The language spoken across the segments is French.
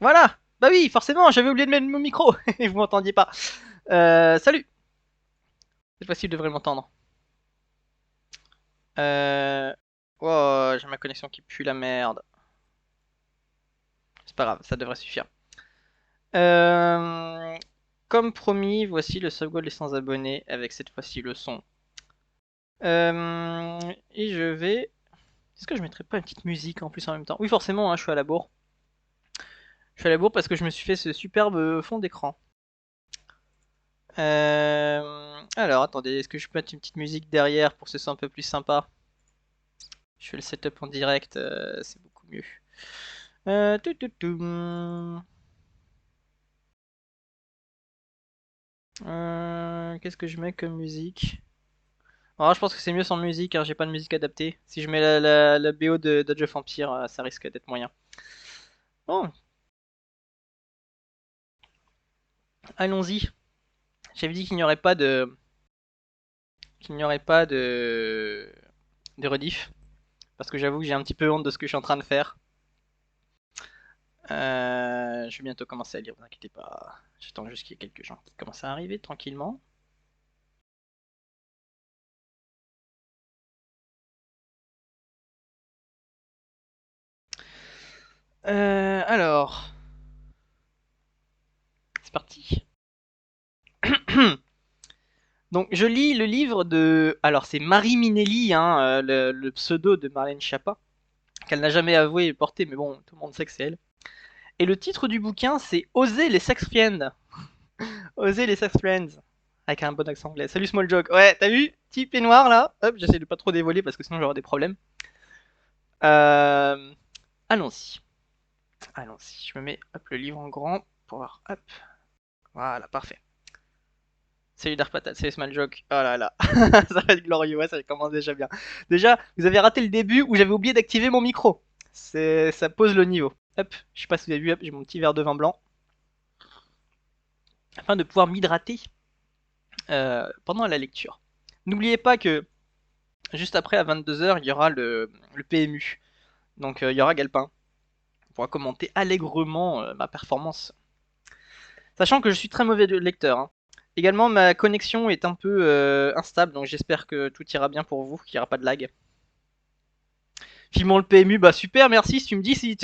Voilà. Bah oui, forcément, j'avais oublié de mettre mon micro et vous m'entendiez pas. Salut. Cette fois-ci, vous devrez m'entendre. Euh... Oh, j'ai ma connexion qui pue la merde. C'est pas grave, ça devrait suffire. Euh... Comme promis, voici le sauvegarde des 100 abonnés avec cette fois-ci le son. Et je vais... Est-ce que je mettrais pas une petite musique en plus en même temps? Oui, forcément, hein, je suis à la bourre. Je suis à la bourre parce que je me suis fait ce superbe fond d'écran. Alors, attendez, est-ce que je peux mettre une petite musique derrière pour que ce soit un peu plus sympa? Je fais le setup en direct, c'est beaucoup mieux. Tout, tout, tout. Qu'est-ce que je mets comme musique? Alors, je pense que c'est mieux sans musique, hein, j'ai pas de musique adaptée. Si je mets la BO de Age of Empire, ça risque d'être moyen. Bon, allons-y. J'avais dit qu'il n'y aurait pas de... qu'il n'y aurait pas de rediff. Parce que j'avoue que j'ai un petit peu honte de ce que je suis en train de faire. Je vais bientôt commencer à lire, vous inquiétez pas. J'attends juste qu'il y ait quelques gens qui commencent à arriver tranquillement. Alors, c'est parti. Donc, je lis le livre de. Alors, c'est Marie Minelli, hein, le pseudo de Marlène Schiappa, qu'elle n'a jamais avoué porter, mais bon, tout le monde sait que c'est elle. Et le titre du bouquin, c'est Oser les sex friends. Oser les sex friends. Avec un bon accent anglais. Salut Small Joke. Ouais, t'as vu? Petit peignoir là. Hop, j'essaie de pas trop dévoiler parce que sinon j'aurai des problèmes. Euh... Allons-y. Allons-y. Je me mets hop, le livre en grand pour voir. Hop. Voilà, parfait. Salut Dark Patate, salut Small Joke. Oh là là. Ça va être glorieux, ouais, ça commence déjà bien. Déjà, vous avez raté le début où j'avais oublié d'activer mon micro. Ça pose le niveau. Hop, je sais pas si vous avez vu, hop, j'ai mon petit verre de vin blanc. Afin de pouvoir m'hydrater pendant la lecture. N'oubliez pas que juste après, à 22 h, il y aura le PMU. Donc il y aura Galpin. On pourra commenter allègrement ma performance. Sachant que je suis très mauvais lecteur. Hein. Également, ma connexion est un peu instable, donc j'espère que tout ira bien pour vous, qu'il n'y aura pas de lag. Filmons le PMU, bah super, merci. Si tu me dis si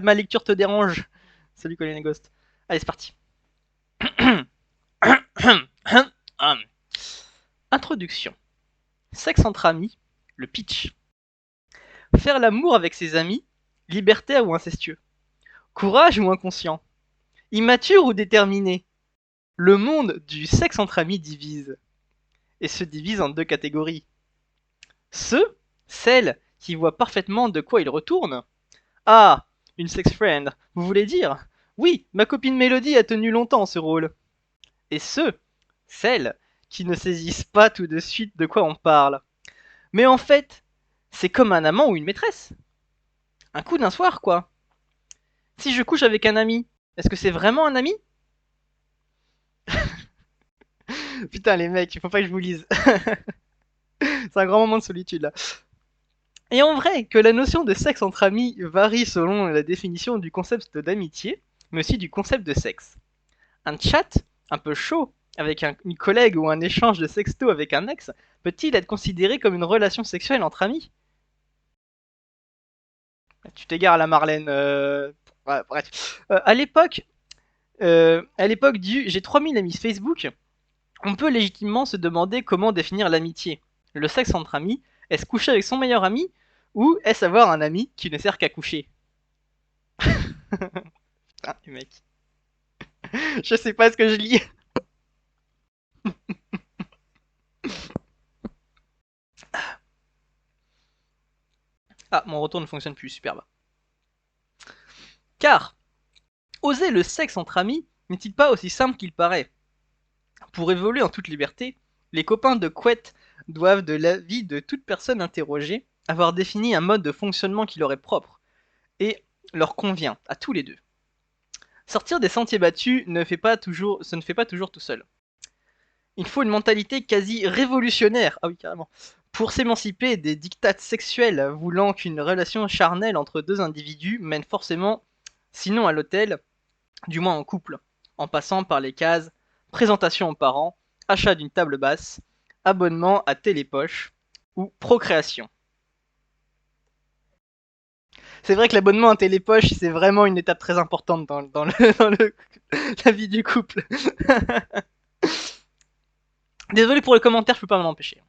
ma lecture te dérange. Salut Colin et Ghost. Allez, c'est parti. Introduction. Sexe entre amis, le pitch. Faire l'amour avec ses amis, libertaire ou incestueux. Courage ou inconscient. Immature ou déterminé. Le monde du sexe entre amis divise. Et se divise en deux catégories. Celles qui voient parfaitement de quoi il retourne. Ah, une sex friend, vous voulez dire? Oui, ma copine Mélodie a tenu longtemps ce rôle. Et celles qui ne saisissent pas tout de suite de quoi on parle. Mais en fait, c'est comme un amant ou une maîtresse. Un coup d'un soir, quoi. Si je couche avec un ami, est-ce que c'est vraiment un ami? Putain, les mecs, il faut pas que je vous lise. C'est un grand moment de solitude là. Et en vrai, que la notion de sexe entre amis varie selon la définition du concept d'amitié, mais aussi du concept de sexe. Un chat un peu chaud avec une collègue ou un échange de sexto avec un ex peut-il être considéré comme une relation sexuelle entre amis? Tu t'égares à la Marlène. Ouais, bref. À l'époque du j'ai 3000 amis Facebook, on peut légitimement se demander comment définir l'amitié. Le sexe entre amis, est-ce coucher avec son meilleur ami ou est-ce avoir un ami qui ne sert qu'à coucher? Putain, les mecs. Je sais pas ce que je lis. Ah, mon retour ne fonctionne plus, superbe. Car, oser le sexe entre amis n'est-il pas aussi simple qu'il paraît? Pour évoluer en toute liberté, les copains de Couette doivent, de l'avis de toute personne interrogée, avoir défini un mode de fonctionnement qui leur est propre et leur convient à tous les deux. Sortir des sentiers battus ce ne fait pas toujours tout seul. Il faut une mentalité quasi révolutionnaire, ah oui carrément, pour s'émanciper des dictats sexuels voulant qu'une relation charnelle entre deux individus mène forcément sinon à l'hôtel, du moins en couple, en passant par les cases présentation aux parents, achat d'une table basse, abonnement à Télépoche ou procréation. C'est vrai que l'abonnement à Télépoche, c'est vraiment une étape très importante dans la vie du couple. Désolé pour le commentaire, je peux pas m'en empêcher.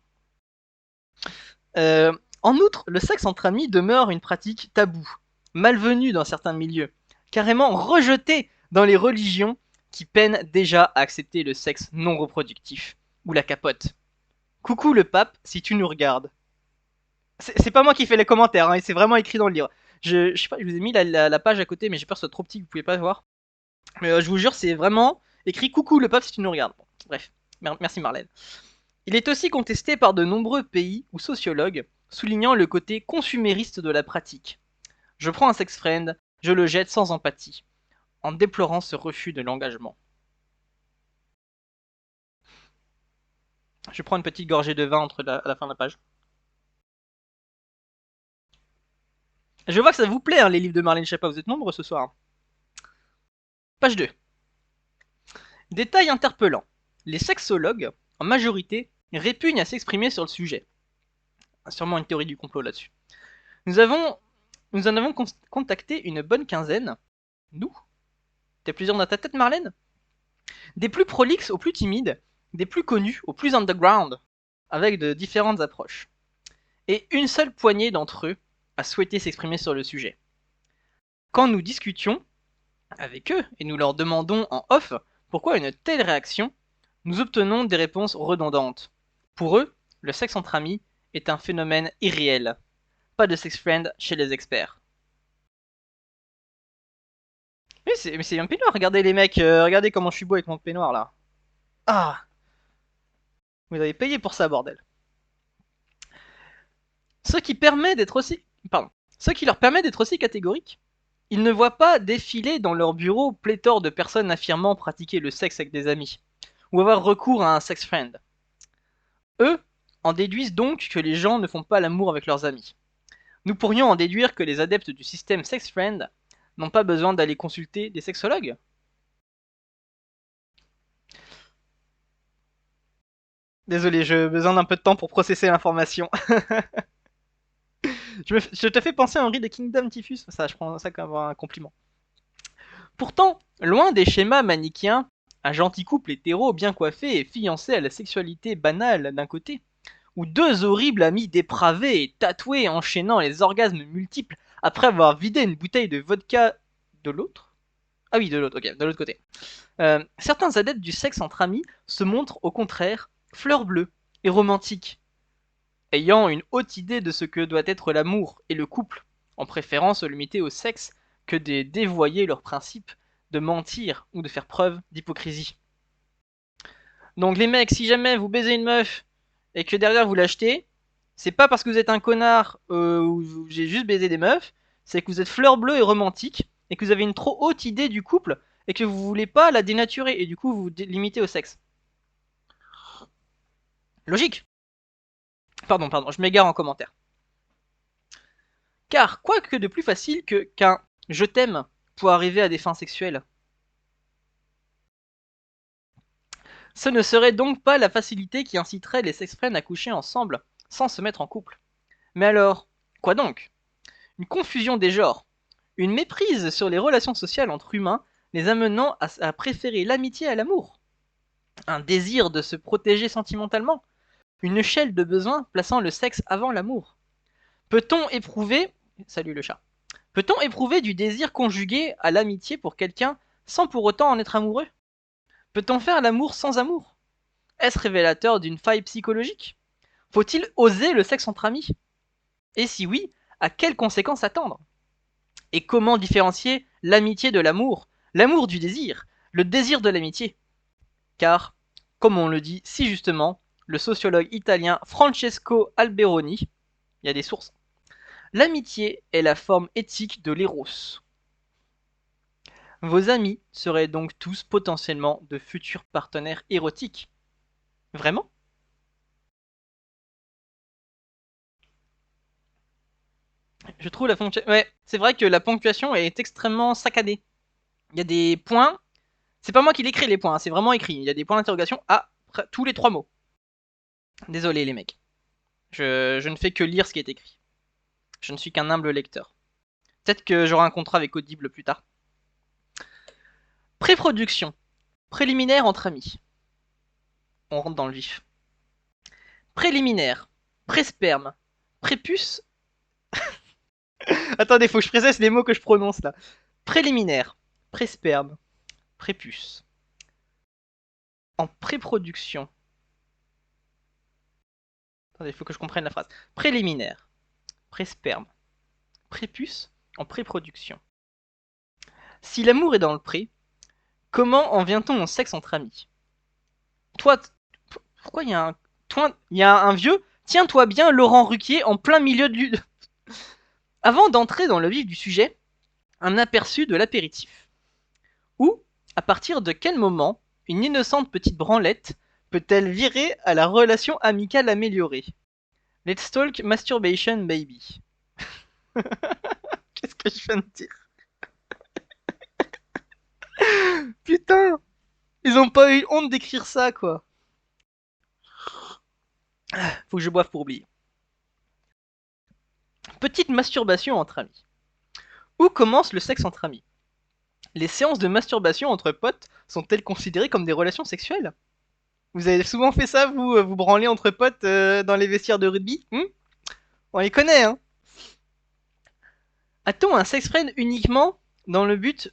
En outre, le sexe entre amis demeure une pratique taboue, malvenue dans certains milieux, carrément rejetée dans les religions qui peinent déjà à accepter le sexe non reproductif, ou la capote. Coucou le pape, si tu nous regardes. C'est pas moi qui fais les commentaires, hein, c'est vraiment écrit dans le livre. Je sais pas, je vous ai mis la page à côté, mais j'ai peur que ce soit trop petit, que vous pouvez pas voir. Mais je vous jure, c'est vraiment écrit coucou le pape si tu nous regardes. Bon, bref, merci Marlène. Il est aussi contesté par de nombreux pays ou sociologues, soulignant le côté consumériste de la pratique. Je prends un sex friend, je le jette sans empathie, en déplorant ce refus de l'engagement. Je prends une petite gorgée de vin à la fin de la page. Je vois que ça vous plaît, hein, les livres de Marlène Schiappa, vous êtes nombreux ce soir. Page 2. Détail interpellant. Les sexologues, en majorité, répugnent à s'exprimer sur le sujet. Sûrement une théorie du complot là-dessus. Nous en avons contacté une bonne quinzaine. Nous? T'as plusieurs dans ta tête, Marlène? Des plus prolixes aux plus timides, des plus connus aux plus underground, avec de différentes approches. Et une seule poignée d'entre eux a souhaité s'exprimer sur le sujet. Quand nous discutions avec eux et nous leur demandons en off pourquoi une telle réaction, nous obtenons des réponses redondantes. Pour eux, le sexe entre amis est un phénomène irréel. Pas de sex friend chez les experts. Mais c'est un peignoir, regardez les mecs, regardez comment je suis beau avec mon peignoir là. Ah, vous avez payé pour ça, bordel. Ce qui permet d'être aussi... Pardon. Ce qui leur permet d'être aussi catégoriques, ils ne voient pas défiler dans leur bureau pléthore de personnes affirmant pratiquer le sexe avec des amis, ou avoir recours à un sex friend. Eux en déduisent donc que les gens ne font pas l'amour avec leurs amis. Nous pourrions en déduire que les adeptes du système sex friend n'ont pas besoin d'aller consulter des sexologues. Désolé, j'ai besoin d'un peu de temps pour processer l'information. Je te fais penser à Henry de Kingdom Typhus, ça je prends ça comme un compliment. Pourtant, loin des schémas manichéens, un gentil couple hétéro bien coiffé et fiancé à la sexualité banale d'un côté, ou deux horribles amis dépravés et tatoués enchaînant les orgasmes multiples après avoir vidé une bouteille de vodka de l'autre. Ah oui, de l'autre, ok, de l'autre côté. Certains adeptes du sexe entre amis se montrent au contraire fleurs bleues et romantiques, ayant une haute idée de ce que doit être l'amour et le couple, en préférant se limiter au sexe que de dévoyer leurs principes, de mentir ou de faire preuve d'hypocrisie. Donc les mecs, si jamais vous baisez une meuf et que derrière vous l'achetez, c'est pas parce que vous êtes un connard ou j'ai juste baisé des meufs, c'est que vous êtes fleur bleue et romantique et que vous avez une trop haute idée du couple et que vous voulez pas la dénaturer et du coup vous vous limitez au sexe. Logique. Pardon, je m'égare en commentaire. Car quoi que de plus facile qu'un je t'aime pour arriver à des fins sexuelles. Ce ne serait donc pas la facilité qui inciterait les sex-friends à coucher ensemble sans se mettre en couple. Mais alors, quoi donc? Une confusion des genres, une méprise sur les relations sociales entre humains, les amenant à préférer l'amitié à l'amour, un désir de se protéger sentimentalement, une échelle de besoins plaçant le sexe avant l'amour. Peut-on éprouver... Salut le chat. Peut-on éprouver du désir conjugué à l'amitié pour quelqu'un sans pour autant en être amoureux? Peut-on faire l'amour sans amour? Est-ce révélateur d'une faille psychologique? Faut-il oser le sexe entre amis? Et si oui, à quelles conséquences attendre? Et comment différencier l'amitié de l'amour, l'amour du désir, le désir de l'amitié? Car, comme on le dit si justement, le sociologue italien Francesco Alberoni, il y a des sources, l'amitié est la forme éthique de l'éros. Vos amis seraient donc tous potentiellement de futurs partenaires érotiques. Vraiment? Je trouve la ponctuation... Ouais, c'est vrai que la ponctuation est extrêmement saccadée. Il y a des points... C'est pas moi qui l'écris les points, c'est vraiment écrit. Il y a des points d'interrogation à tous les 3 mots. Désolé les mecs. Je ne fais que lire ce qui est écrit. Je ne suis qu'un humble lecteur. Peut-être que j'aurai un contrat avec Audible plus tard. Pré-production. Préliminaire entre amis. On rentre dans le vif. Préliminaire. Pré-sperme. Prépuce. Attendez, faut que je précise les mots que je prononce là. Préliminaire. Pré-sperme. Prépuce. En pré-production. Attendez, il faut que je comprenne la phrase. Préliminaire. Pré-sperme. Prépuce. En pré-production. Si l'amour est dans le pré, comment en vient-on au sexe entre amis? Toi, pourquoi il y a un... Toi, il y a un vieux... Tiens-toi bien, Laurent Ruquier, en plein milieu du... Avant d'entrer dans le vif du sujet, un aperçu de l'apéritif. Où, à partir de quel moment, une innocente petite branlette peut-elle virer à la relation amicale améliorée? Let's talk masturbation, baby. Qu'est-ce que je viens de dire? Putain, ils ont pas eu honte d'écrire ça, quoi. Faut que je boive pour oublier. Petite masturbation entre amis. Où commence le sexe entre amis? Les séances de masturbation entre potes sont-elles considérées comme des relations sexuelles? Vous avez souvent fait ça, vous, vous branler entre potes dans les vestiaires de rugby? On les connaît, hein? A-t-on un sex friend uniquement dans le but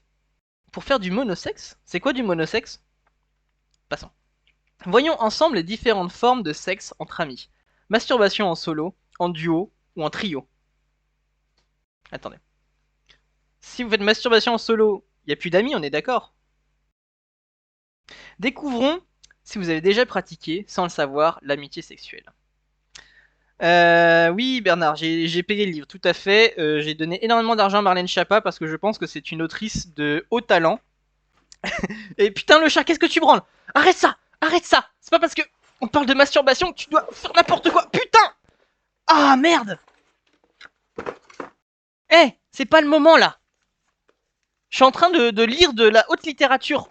pour faire du monosexe? C'est quoi du monosexe? Passons. Voyons ensemble les différentes formes de sexe entre amis. Masturbation en solo, en duo ou en trio. Attendez. Si vous faites masturbation en solo, il n'y a plus d'amis, on est d'accord? Découvrons, si vous avez déjà pratiqué, sans le savoir, l'amitié sexuelle. Oui, Bernard, j'ai payé le livre, tout à fait. J'ai donné énormément d'argent à Marlène Schiappa parce que je pense que c'est une autrice de haut talent. Et putain, le chat, qu'est-ce que tu branles? Arrête ça! Arrête ça! C'est pas parce que on parle de masturbation que tu dois faire n'importe quoi! Putain! Ah, merde! Eh, c'est pas le moment là! Je suis en train de lire de la haute littérature.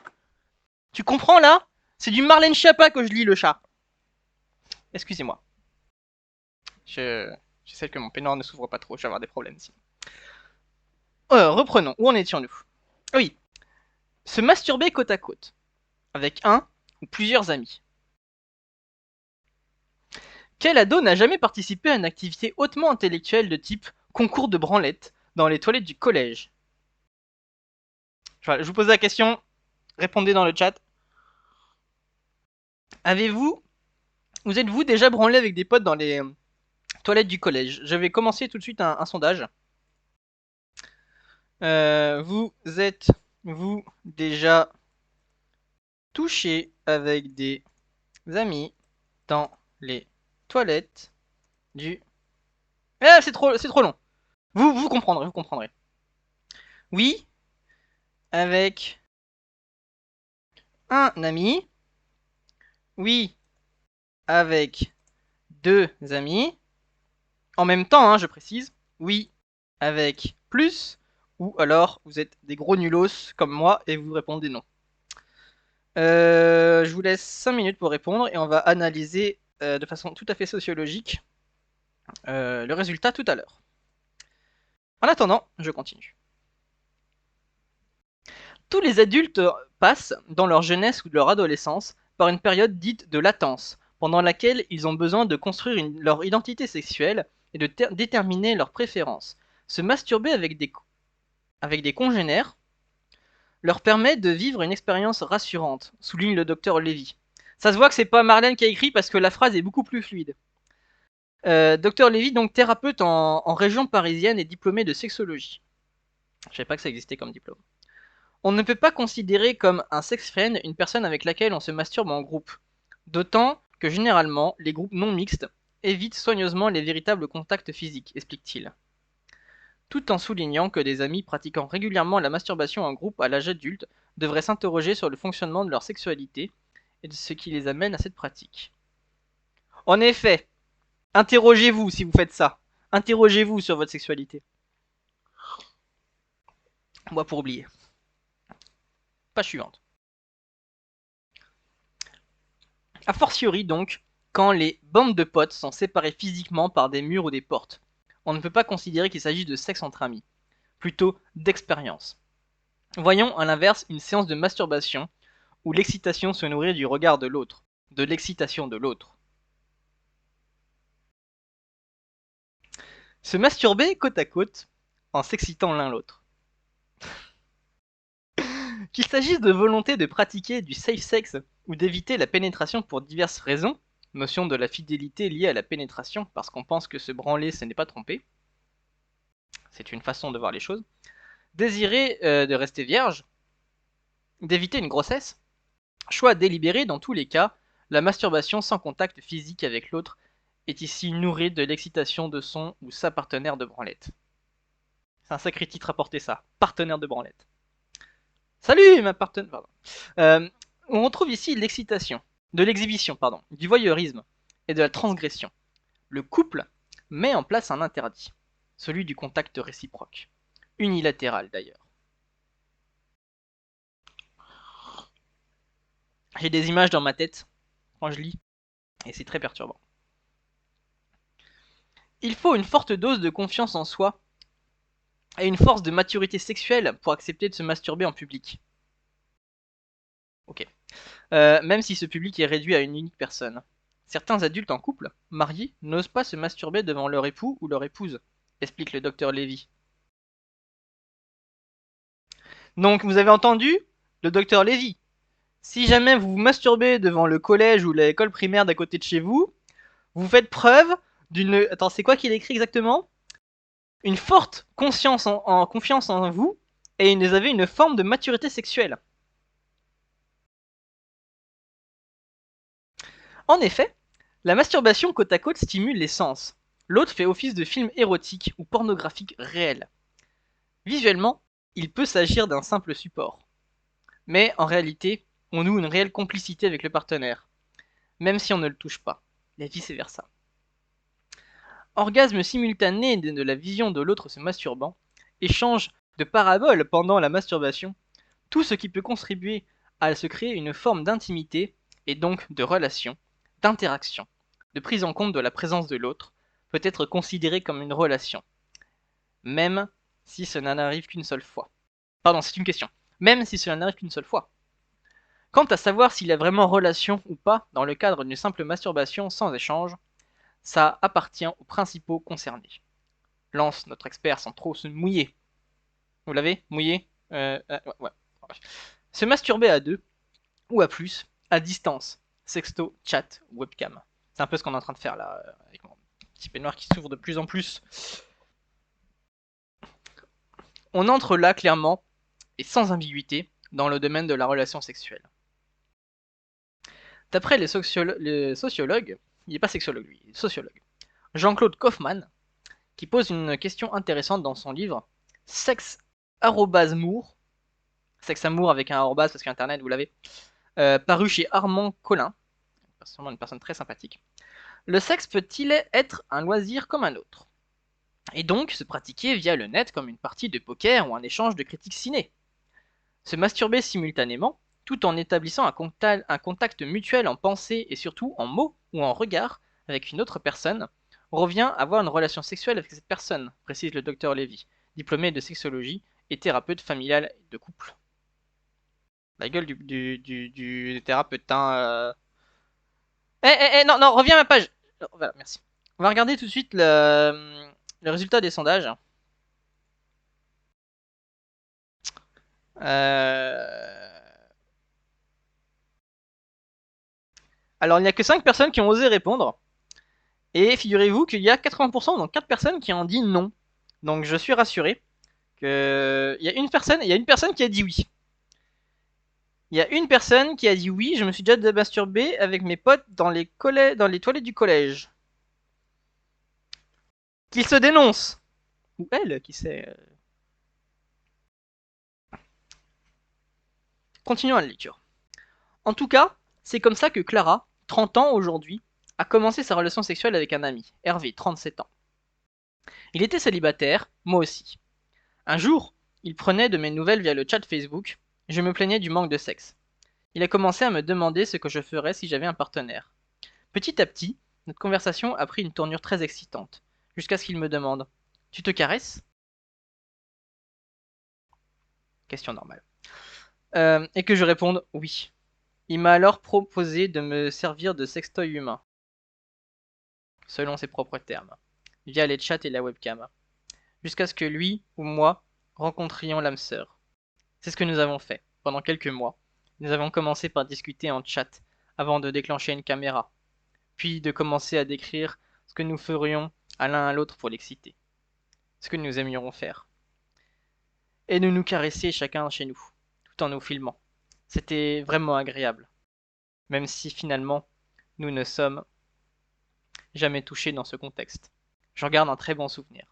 Tu comprends là? C'est du Marlène Schiappa que je lis, le chat. Excusez-moi. J'essaie que mon peignoir ne s'ouvre pas trop, je vais avoir des problèmes ici. Reprenons, où en étions-nous? Oui, se masturber côte à côte, avec un ou plusieurs amis. Quel ado n'a jamais participé à une activité hautement intellectuelle de type concours de branlette dans les toilettes du collège? Je vous pose la question, répondez dans le chat. Vous êtes-vous déjà branlé avec des potes dans les toilettes du collège? Je vais commencer tout de suite un sondage. Vous êtes-vous déjà touché avec des amis dans les toilettes du... Ah, c'est trop long. Vous comprendrez, vous comprendrez. Oui, avec un ami. Oui, avec deux amis. En même temps, hein, je précise. Oui, avec plus. Ou alors, vous êtes des gros nulos comme moi et vous répondez non. Je vous laisse 5 minutes pour répondre et on va analyser de façon tout à fait sociologique le résultat tout à l'heure. En attendant, je continue. Tous les adultes passent, dans leur jeunesse ou de leur adolescence, par une période dite de latence, pendant laquelle ils ont besoin de construire leur identité sexuelle et de déterminer leurs préférences. Se masturber avec des congénères leur permet de vivre une expérience rassurante, souligne le docteur Lévy. Ça se voit que c'est pas Marlène qui a écrit parce que la phrase est beaucoup plus fluide. Docteur Lévy, donc thérapeute en région parisienne et diplômé de sexologie. Je savais pas que ça existait comme diplôme. On ne peut pas considérer comme un sex friend une personne avec laquelle on se masturbe en groupe. D'autant que généralement, les groupes non mixtes évitent soigneusement les véritables contacts physiques, explique-t-il. Tout en soulignant que des amis pratiquant régulièrement la masturbation en groupe à l'âge adulte devraient s'interroger sur le fonctionnement de leur sexualité et de ce qui les amène à cette pratique. En effet, interrogez-vous si vous faites ça. Interrogez-vous sur votre sexualité. Moi pour oublier. Page suivante. A fortiori donc, quand les bandes de potes sont séparées physiquement par des murs ou des portes. On ne peut pas considérer qu'il s'agit de sexe entre amis, plutôt d'expérience. Voyons à l'inverse une séance de masturbation où l'excitation se nourrit du regard de l'autre, de l'excitation de l'autre. Se masturber côte à côte en s'excitant l'un l'autre. Qu'il s'agisse de volonté de pratiquer du safe sex ou d'éviter la pénétration pour diverses raisons, notion de la fidélité liée à la pénétration parce qu'on pense que se branler ce n'est pas tromper, c'est une façon de voir les choses, désirer de rester vierge, d'éviter une grossesse, choix délibéré dans tous les cas, la masturbation sans contact physique avec l'autre est ici nourrie de l'excitation de son ou sa partenaire de branlette. C'est un sacré titre à porter ça, partenaire de branlette. Salut ma partenaire. On retrouve ici l'excitation, de l'exhibition, du voyeurisme et de la transgression. Le couple met en place un interdit, celui du contact réciproque, unilatéral d'ailleurs. J'ai des images dans ma tête quand je lis, et c'est très perturbant. Il faut une forte dose de confiance en soi et une force de maturité sexuelle pour accepter de se masturber en public. Ok. Même si ce public est réduit à une unique personne. Certains adultes en couple, mariés, n'osent pas se masturber devant leur époux ou leur épouse, explique le docteur Lévy. Donc vous avez entendu le docteur Lévy. Si jamais vous vous masturbez devant le collège ou l'école primaire d'à côté de chez vous, vous faites preuve d'une... Attends, c'est quoi qu'il écrit exactement? Une forte confiance en vous et vous avez une forme de maturité sexuelle. En effet, la masturbation côte à côte stimule les sens. L'autre fait office de film érotique ou pornographique réel. Visuellement, il peut s'agir d'un simple support. Mais en réalité, on noue une réelle complicité avec le partenaire, même si on ne le touche pas, et vice versa. Orgasme simultané de la vision de l'autre se masturbant, échange de paraboles pendant la masturbation, tout ce qui peut contribuer à se créer une forme d'intimité et donc de relation, d'interaction, de prise en compte de la présence de l'autre, peut être considéré comme une relation, même si cela n'arrive qu'une seule fois. Pardon, c'est une question. Même si cela n'arrive qu'une seule fois. Quant à savoir s'il y a vraiment relation ou pas dans le cadre d'une simple masturbation sans échange, ça appartient aux principaux concernés. Lance notre expert sans trop se mouiller. Vous l'avez mouillé ouais. Se masturber à deux ou à plus, à distance, sexto, chat, webcam. C'est un peu ce qu'on est en train de faire là, avec mon petit peignoir qui s'ouvre de plus en plus. On entre là clairement et sans ambiguïté dans le domaine de la relation sexuelle. D'après les sociologues, il n'est pas sexologue lui, il est sociologue, Jean-Claude Kaufmann, qui pose une question intéressante dans son livre Sexe @mour, sexe amour avec un arrobase parce qu'internet vous l'avez, paru chez Armand Collin, sûrement une personne très sympathique. Le sexe peut-il être un loisir comme un autre? Et donc se pratiquer via le net comme une partie de poker ou un échange de critiques ciné? Se masturber simultanément, tout en établissant un contact mutuel en pensée et surtout en mots ou en regard avec une autre personne, revient à avoir une relation sexuelle avec cette personne, précise le docteur Lévy, diplômé de sexologie et thérapeute familial de couple. La gueule du thérapeute, hein. Non, reviens à ma page. Voilà, merci. On va regarder tout de suite le résultat des sondages. Alors, il n'y a que 5 personnes qui ont osé répondre. Et figurez-vous qu'il y a 80%, donc 4 personnes qui ont dit non. Donc, je suis rassuré que il y a une personne qui a dit oui. Il y a une personne qui a dit oui, je me suis déjà masturbé avec mes potes dans les toilettes du collège. Qu'il se dénonce. Ou elle, qui sait. Continuons la lecture. En tout cas, c'est comme ça que Clara, 30 ans aujourd'hui, a commencé sa relation sexuelle avec un ami, Hervé, 37 ans. Il était célibataire, moi aussi. Un jour, Il prenait de mes nouvelles via le chat Facebook. Je me plaignais du manque de sexe. Il a commencé à me demander ce que je ferais si j'avais un partenaire. Petit à petit, notre conversation a pris une tournure très excitante, jusqu'à ce qu'il me demande « Tu te caresses ?» Question normale. Et que je réponde « Oui ». Il m'a alors proposé de me servir de sextoy humain, selon ses propres termes, via les chats et la webcam, jusqu'à ce que lui ou moi rencontrions l'âme sœur. C'est ce que nous avons fait pendant quelques mois. Nous avons commencé par discuter en chat avant de déclencher une caméra, puis de commencer à décrire ce que nous ferions à l'un à l'autre pour l'exciter, ce que nous aimerions faire, et de nous caresser chacun chez nous, tout en nous filmant. C'était vraiment agréable, même si finalement nous ne sommes jamais touchés dans ce contexte. J'en garde un très bon souvenir.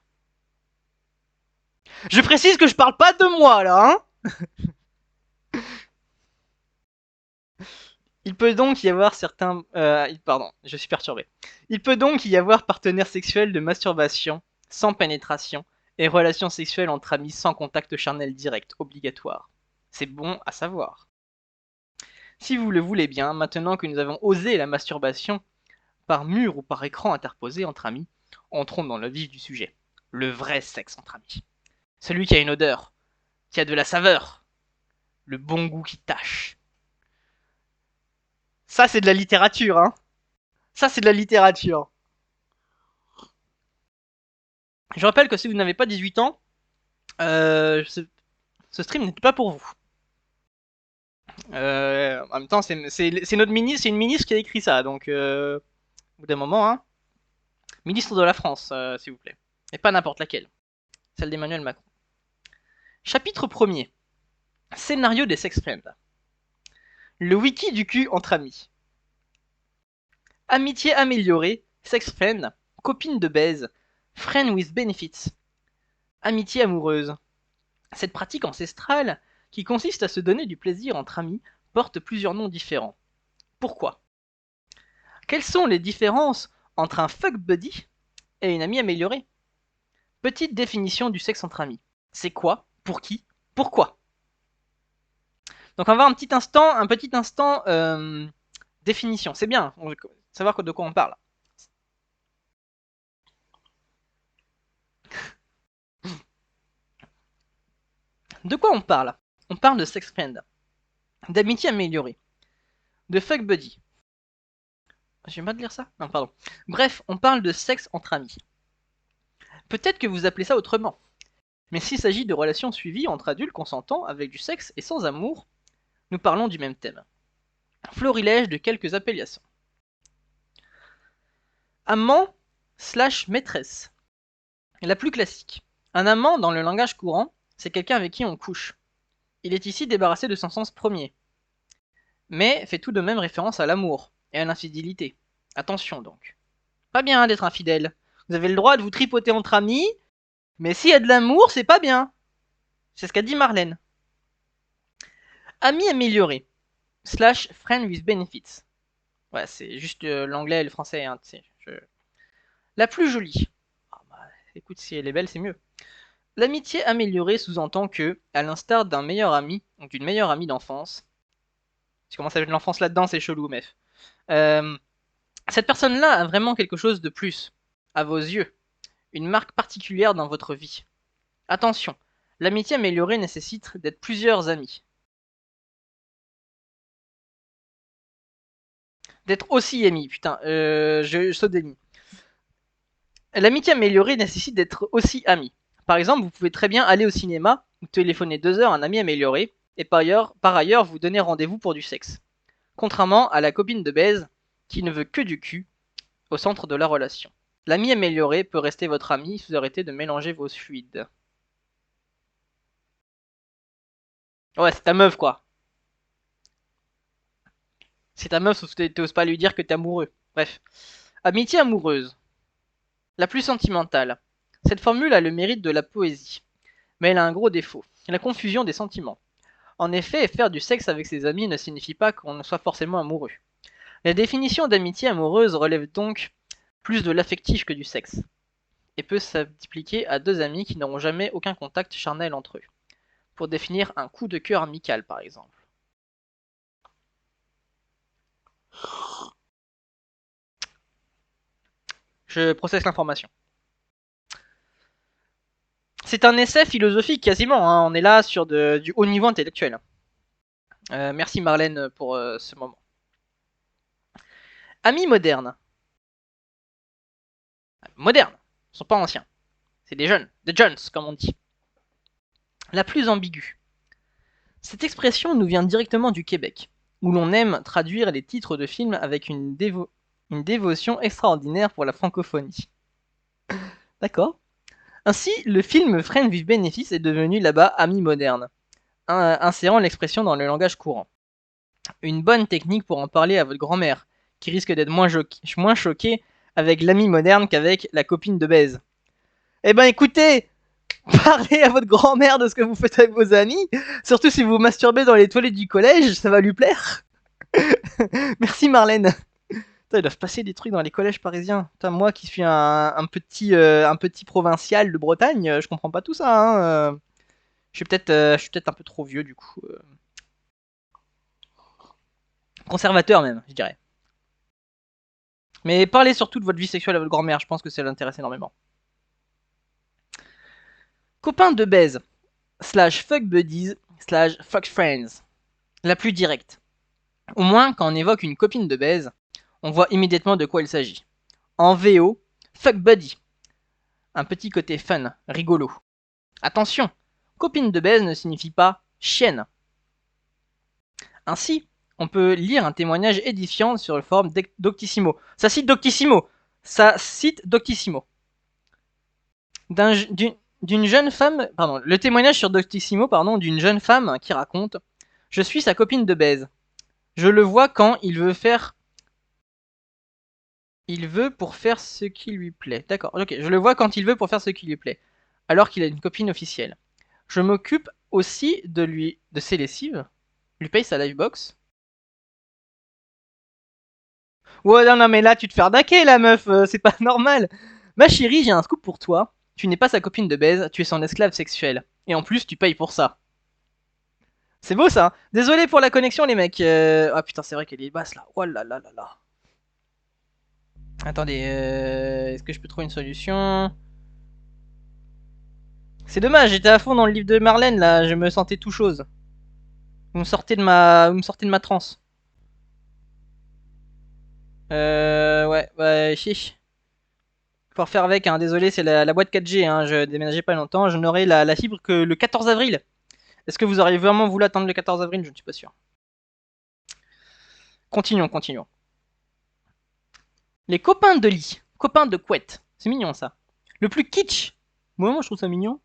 Je précise que je parle pas de moi là, hein. Il peut donc y avoir certains... pardon, je suis perturbé. Il peut donc y avoir partenaires sexuels de masturbation, sans pénétration, et relations sexuelles entre amis sans contact charnel direct, obligatoire. C'est bon à savoir. Si vous le voulez bien, maintenant que nous avons osé la masturbation, par mur ou par écran interposé entre amis, entrons dans le vif du sujet. Le vrai sexe entre amis. Celui qui a une odeur, qui a de la saveur, le bon goût qui tâche. Ça, c'est de la littérature, hein. Ça, c'est de la littérature. Je rappelle que si vous n'avez pas 18 ans, ce stream n'est pas pour vous. En même temps, c'est notre ministre, c'est une ministre qui a écrit ça, donc au bout d'un moment, hein. Ministre de la France, s'il vous plaît. Et pas n'importe laquelle. Celle d'Emmanuel Macron. Chapitre 1er. Scénario des sex friends. Le wiki du cul entre amis. Amitié améliorée, sex friend, copine de baise, friend with benefits. Amitié amoureuse. Cette pratique ancestrale, qui consiste à se donner du plaisir entre amis, porte plusieurs noms différents. Pourquoi? Quelles sont les différences entre un fuck buddy et une amie améliorée? Petite définition du sexe entre amis. C'est quoi? Pour qui? Pourquoi? Donc on va avoir un petit instant définition. C'est bien, on veut savoir de quoi on parle. De quoi on parle? On parle de sex friend, d'amitié améliorée, de fuck buddy. J'ai pas de lire ça? Non, pardon. Bref, on parle de sexe entre amis. Peut-être que vous appelez ça autrement. Mais s'il s'agit de relations suivies entre adultes consentants avec du sexe et sans amour, nous parlons du même thème. Florilège de quelques appellations. Amant / maîtresse. La plus classique. Un amant, dans le langage courant, c'est quelqu'un avec qui on couche. Il est ici débarrassé de son sens premier, mais fait tout de même référence à l'amour et à l'infidélité. Attention donc. Pas bien d'être infidèle. Vous avez le droit de vous tripoter entre amis, mais s'il y a de l'amour, c'est pas bien. C'est ce qu'a dit Marlène. Ami amélioré / friend with benefits. Ouais, c'est juste l'anglais et le français. Hein, La plus jolie. Ah bah, écoute, si elle est belle, c'est mieux. L'amitié améliorée sous-entend que, à l'instar d'un meilleur ami, donc d'une meilleure amie d'enfance, tu commences à mettre l'enfance là-dedans, c'est chelou, mef. Cette personne-là a vraiment quelque chose de plus, à vos yeux, une marque particulière dans votre vie. Attention, l'amitié améliorée nécessite d'être plusieurs amis. D'être aussi amis, putain, je saute des lignes. L'amitié améliorée nécessite d'être aussi amis. Par exemple, vous pouvez très bien aller au cinéma ou téléphoner 2 heures à un ami amélioré et par ailleurs vous donner rendez-vous pour du sexe. Contrairement à la copine de baise qui ne veut que du cul au centre de la relation. L'ami amélioré peut rester votre ami si vous arrêtez de mélanger vos fluides. Ouais, c'est ta meuf quoi. C'est ta meuf, sauf que t'oses pas lui dire que t'es amoureux. Bref. Amitié amoureuse. La plus sentimentale. Cette formule a le mérite de la poésie. Mais elle a un gros défaut. La confusion des sentiments. En effet, faire du sexe avec ses amis ne signifie pas qu'on soit forcément amoureux. La définition d'amitié amoureuse relève donc plus de l'affectif que du sexe, et peut s'appliquer à 2 amis qui n'auront jamais aucun contact charnel entre eux. pour définir un coup de cœur amical, par exemple. Je processe l'information. C'est un essai philosophique quasiment, hein. On est là sur du haut niveau intellectuel. Merci Marlène pour ce moment. Amis modernes. Modernes, ils ne sont pas anciens. C'est des jeunes, des Jones comme on dit. La plus ambiguë. Cette expression nous vient directement du Québec, où l'on aime traduire les titres de films avec une dévotion extraordinaire pour la francophonie. D'accord. Ainsi, le film Friends with Benefits est devenu là-bas Amis modernes, insérant l'expression dans le langage courant. Une bonne technique pour en parler à votre grand-mère, qui risque d'être moins choquée avec l'ami moderne qu'avec la copine de baise. Eh ben écoutez, parlez à votre grand-mère de ce que vous faites avec vos amis, surtout si vous vous masturbez dans les toilettes du collège, ça va lui plaire. Merci Marlène. Putain, ils doivent passer des trucs dans les collèges parisiens. Putain, moi qui suis un petit provincial de Bretagne, je comprends pas tout ça. Hein. Je suis peut-être un peu trop vieux du coup. Conservateur même, je dirais. Mais parlez surtout de votre vie sexuelle à votre grand-mère, je pense que ça l'intéresse énormément. Copain de baise, / fuck buddies, / fuck friends. La plus directe. Au moins, quand on évoque une copine de baise, on voit immédiatement de quoi il s'agit. En VO, fuck buddy. Un petit côté fun, rigolo. Attention, copine de baise ne signifie pas chienne. Ainsi, on peut lire un témoignage édifiant sur le forum Doctissimo. Ça cite Doctissimo. D'une jeune femme, le témoignage sur Doctissimo, d'une jeune femme qui raconte: je suis sa copine de baise. Je le vois quand il veut pour faire ce qui lui plaît. D'accord, ok. Je le vois quand il veut pour faire ce qui lui plaît. Alors qu'il a une copine officielle. Je m'occupe aussi de ses lessives. Lui paye sa livebox. Ouais, non, mais là, tu te fais arnaquer, la meuf. C'est pas normal. Ma chérie, j'ai un scoop pour toi. Tu n'es pas sa copine de baise, tu es son esclave sexuel. Et en plus, tu payes pour ça. C'est beau, ça. Hein. Désolé pour la connexion, les mecs. Ah putain, c'est vrai qu'elle est basse, là. Oh là là là là. Attendez, est-ce que je peux trouver une solution? C'est dommage, j'étais à fond dans le livre de Marlène, là. Je me sentais tout chose. Vous me sortez de ma transe. Ouais, chiche. Faut refaire avec, hein. Désolé, c'est la boîte 4G, hein. Je déménageais pas longtemps. Je n'aurai la fibre que le 14 avril. Est-ce que vous auriez vraiment voulu attendre le 14 avril? Je ne suis pas sûr. Continuons. Les copains de lit. Copains de couette. C'est mignon, ça. Le plus kitsch. Moi, je trouve ça mignon.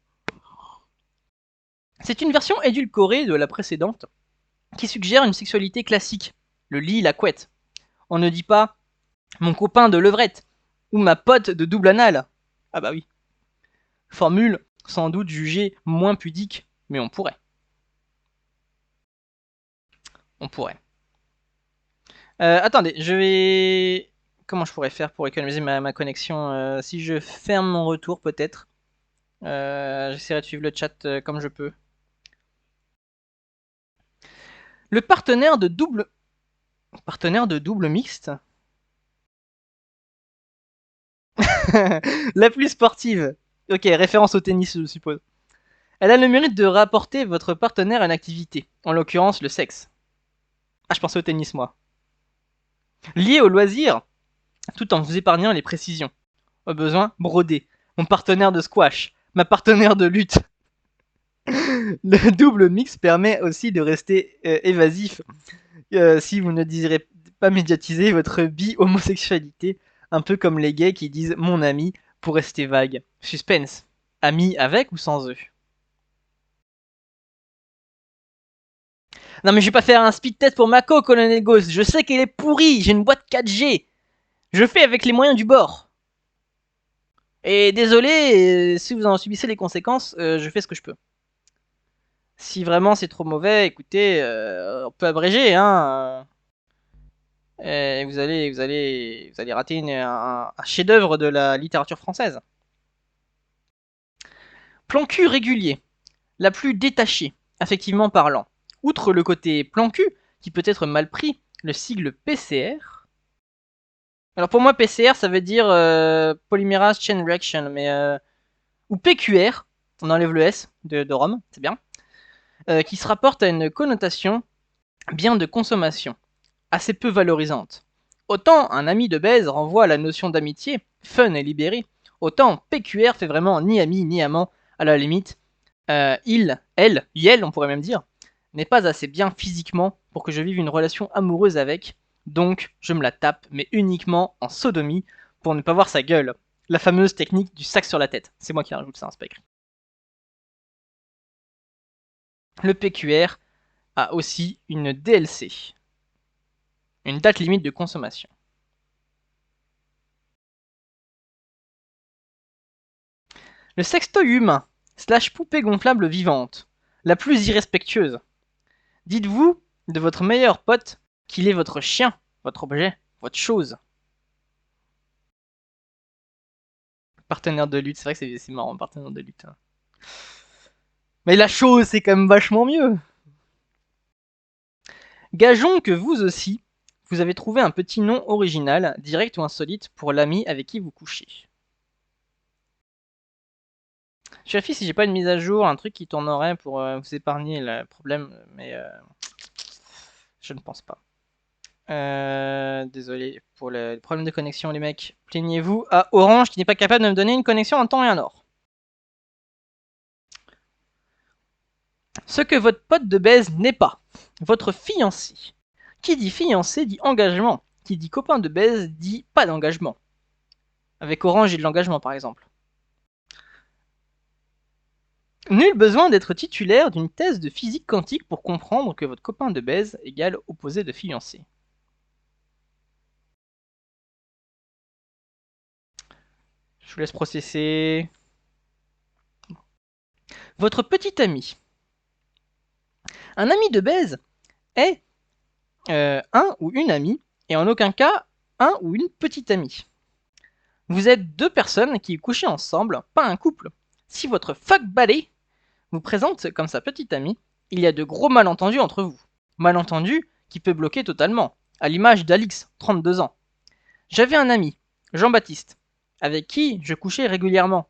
C'est une version édulcorée de la précédente qui suggère une sexualité classique. Le lit, la couette. On ne dit pas mon copain de levrette ou ma pote de double anal. Ah bah oui. Formule sans doute jugée moins pudique, mais on pourrait. Attendez, je vais... Comment je pourrais faire pour économiser ma connexion si je ferme mon retour peut-être. J'essaierai de suivre le chat comme je peux. Le partenaire de double mixte. La plus sportive. Ok, référence au tennis, je suppose. Elle a le mérite de rapporter votre partenaire à une activité, en l'occurrence le sexe. Ah, je pensais au tennis, moi. Lié au loisir, tout en vous épargnant les précisions. Au besoin, broder. Mon partenaire de squash. Ma partenaire de lutte. Le double mix permet aussi de rester évasif si vous ne désirez pas médiatiser votre bi-homosexualité, un peu comme les gays qui disent mon ami pour rester vague. Suspense. Ami avec ou sans eux? Non mais je vais pas faire un speed test pour Mako, Colonel Ghost. Je sais qu'elle est pourrie, j'ai une boîte 4G. Je fais avec les moyens du bord. Et désolé, si vous en subissez les conséquences, je fais ce que je peux. Si vraiment c'est trop mauvais, écoutez, on peut abréger, hein. Et vous allez rater un chef-d'œuvre de la littérature française. Plan cul régulier, la plus détachée. affectivement parlant. Outre le côté plan cul, qui peut être mal pris, le sigle PCR. Alors pour moi, PCR, ça veut dire Polymerase Chain Reaction, mais ou PQR, on enlève le S de Rome, c'est bien, qui se rapporte à une connotation bien de consommation, assez peu valorisante. Autant un ami de baise renvoie à la notion d'amitié, fun et libéré, autant PQR fait vraiment ni ami ni amant, à la limite. Il, elle, yel, on pourrait même dire, n'est pas assez bien physiquement pour que je vive une relation amoureuse avec, donc je me la tape, mais uniquement en sodomie, pour ne pas voir sa gueule. La fameuse technique du sac sur la tête. C'est moi qui rajoute ça, un spectre. Le PQR a aussi une DLC, une date limite de consommation. Le sextoy humain, slash poupée gonflable vivante, la plus irrespectueuse. Dites-vous de votre meilleur pote qu'il est votre chien, votre objet, votre chose. Partenaire de lutte, c'est vrai que c'est marrant, partenaire de lutte. Hein. Mais la chose, c'est quand même vachement mieux. Gageons que vous aussi, vous avez trouvé un petit nom original, direct ou insolite, pour l'ami avec qui vous couchez. Je vérifie si j'ai pas une mise à jour, un truc qui tournerait pour vous épargner le problème, mais je ne pense pas. Désolé pour le problème de connexion, les mecs. Plaignez-vous à Orange qui n'est pas capable de me donner une connexion en temps et en heure. Ce que votre pote de baise n'est pas. Votre fiancé. Qui dit fiancé dit engagement. Qui dit copain de baise dit pas d'engagement. Avec Orange, il y a de l'engagement par exemple. Nul besoin d'être titulaire d'une thèse de physique quantique pour comprendre que votre copain de baise égale opposé de fiancé. Je vous laisse processer. Votre petit ami. Un ami de baise est un ou une amie, et en aucun cas un ou une petite amie. Vous êtes deux personnes qui couchez ensemble, pas un couple. Si votre fuck buddy vous présente comme sa petite amie, il y a de gros malentendus entre vous. Malentendus qui peut bloquer totalement, à l'image d'Alix, 32 ans. J'avais un ami, Jean-Baptiste, avec qui je couchais régulièrement.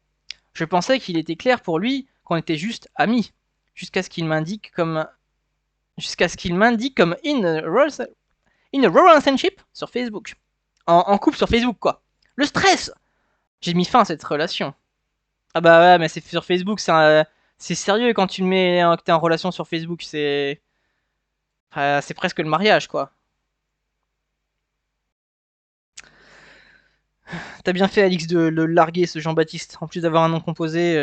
Je pensais qu'il était clair pour lui qu'on était juste amis, jusqu'à ce qu'il m'indique comme in a relationship sur Facebook. En couple sur Facebook, quoi. Le stress. J'ai mis fin à cette relation. Ah bah ouais, mais c'est sur Facebook, c'est sérieux quand tu mets que t'es en relation sur Facebook, c'est presque le mariage, quoi. T'as bien fait, Alix, de le larguer, ce Jean-Baptiste. En plus d'avoir un nom composé,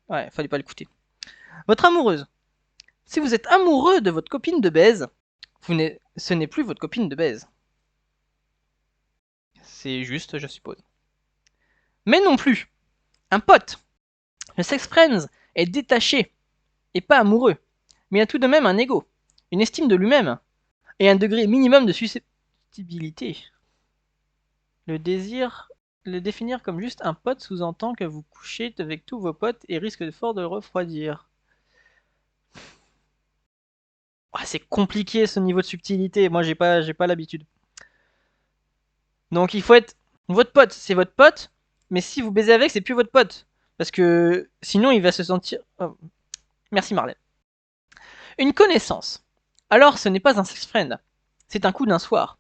ouais, fallait pas l'écouter. Votre amoureuse. Si vous êtes amoureux de votre copine de baise, ce n'est plus votre copine de baise. C'est juste, je suppose. Mais non plus. Un pote. Le sex friends est détaché et pas amoureux, mais a tout de même un ego, une estime de lui-même et un degré minimum de susceptibilité. Le désir, le définir comme juste un pote sous-entend que vous couchez avec tous vos potes et risque fort de le refroidir. Ah, c'est compliqué ce niveau de subtilité, moi j'ai pas l'habitude. Donc il faut être votre pote, c'est votre pote, mais si vous baisez avec, c'est plus votre pote. Parce que sinon il va se sentir... Oh. Merci Marlène. Une connaissance. Alors ce n'est pas un sex friend, c'est un coup d'un soir.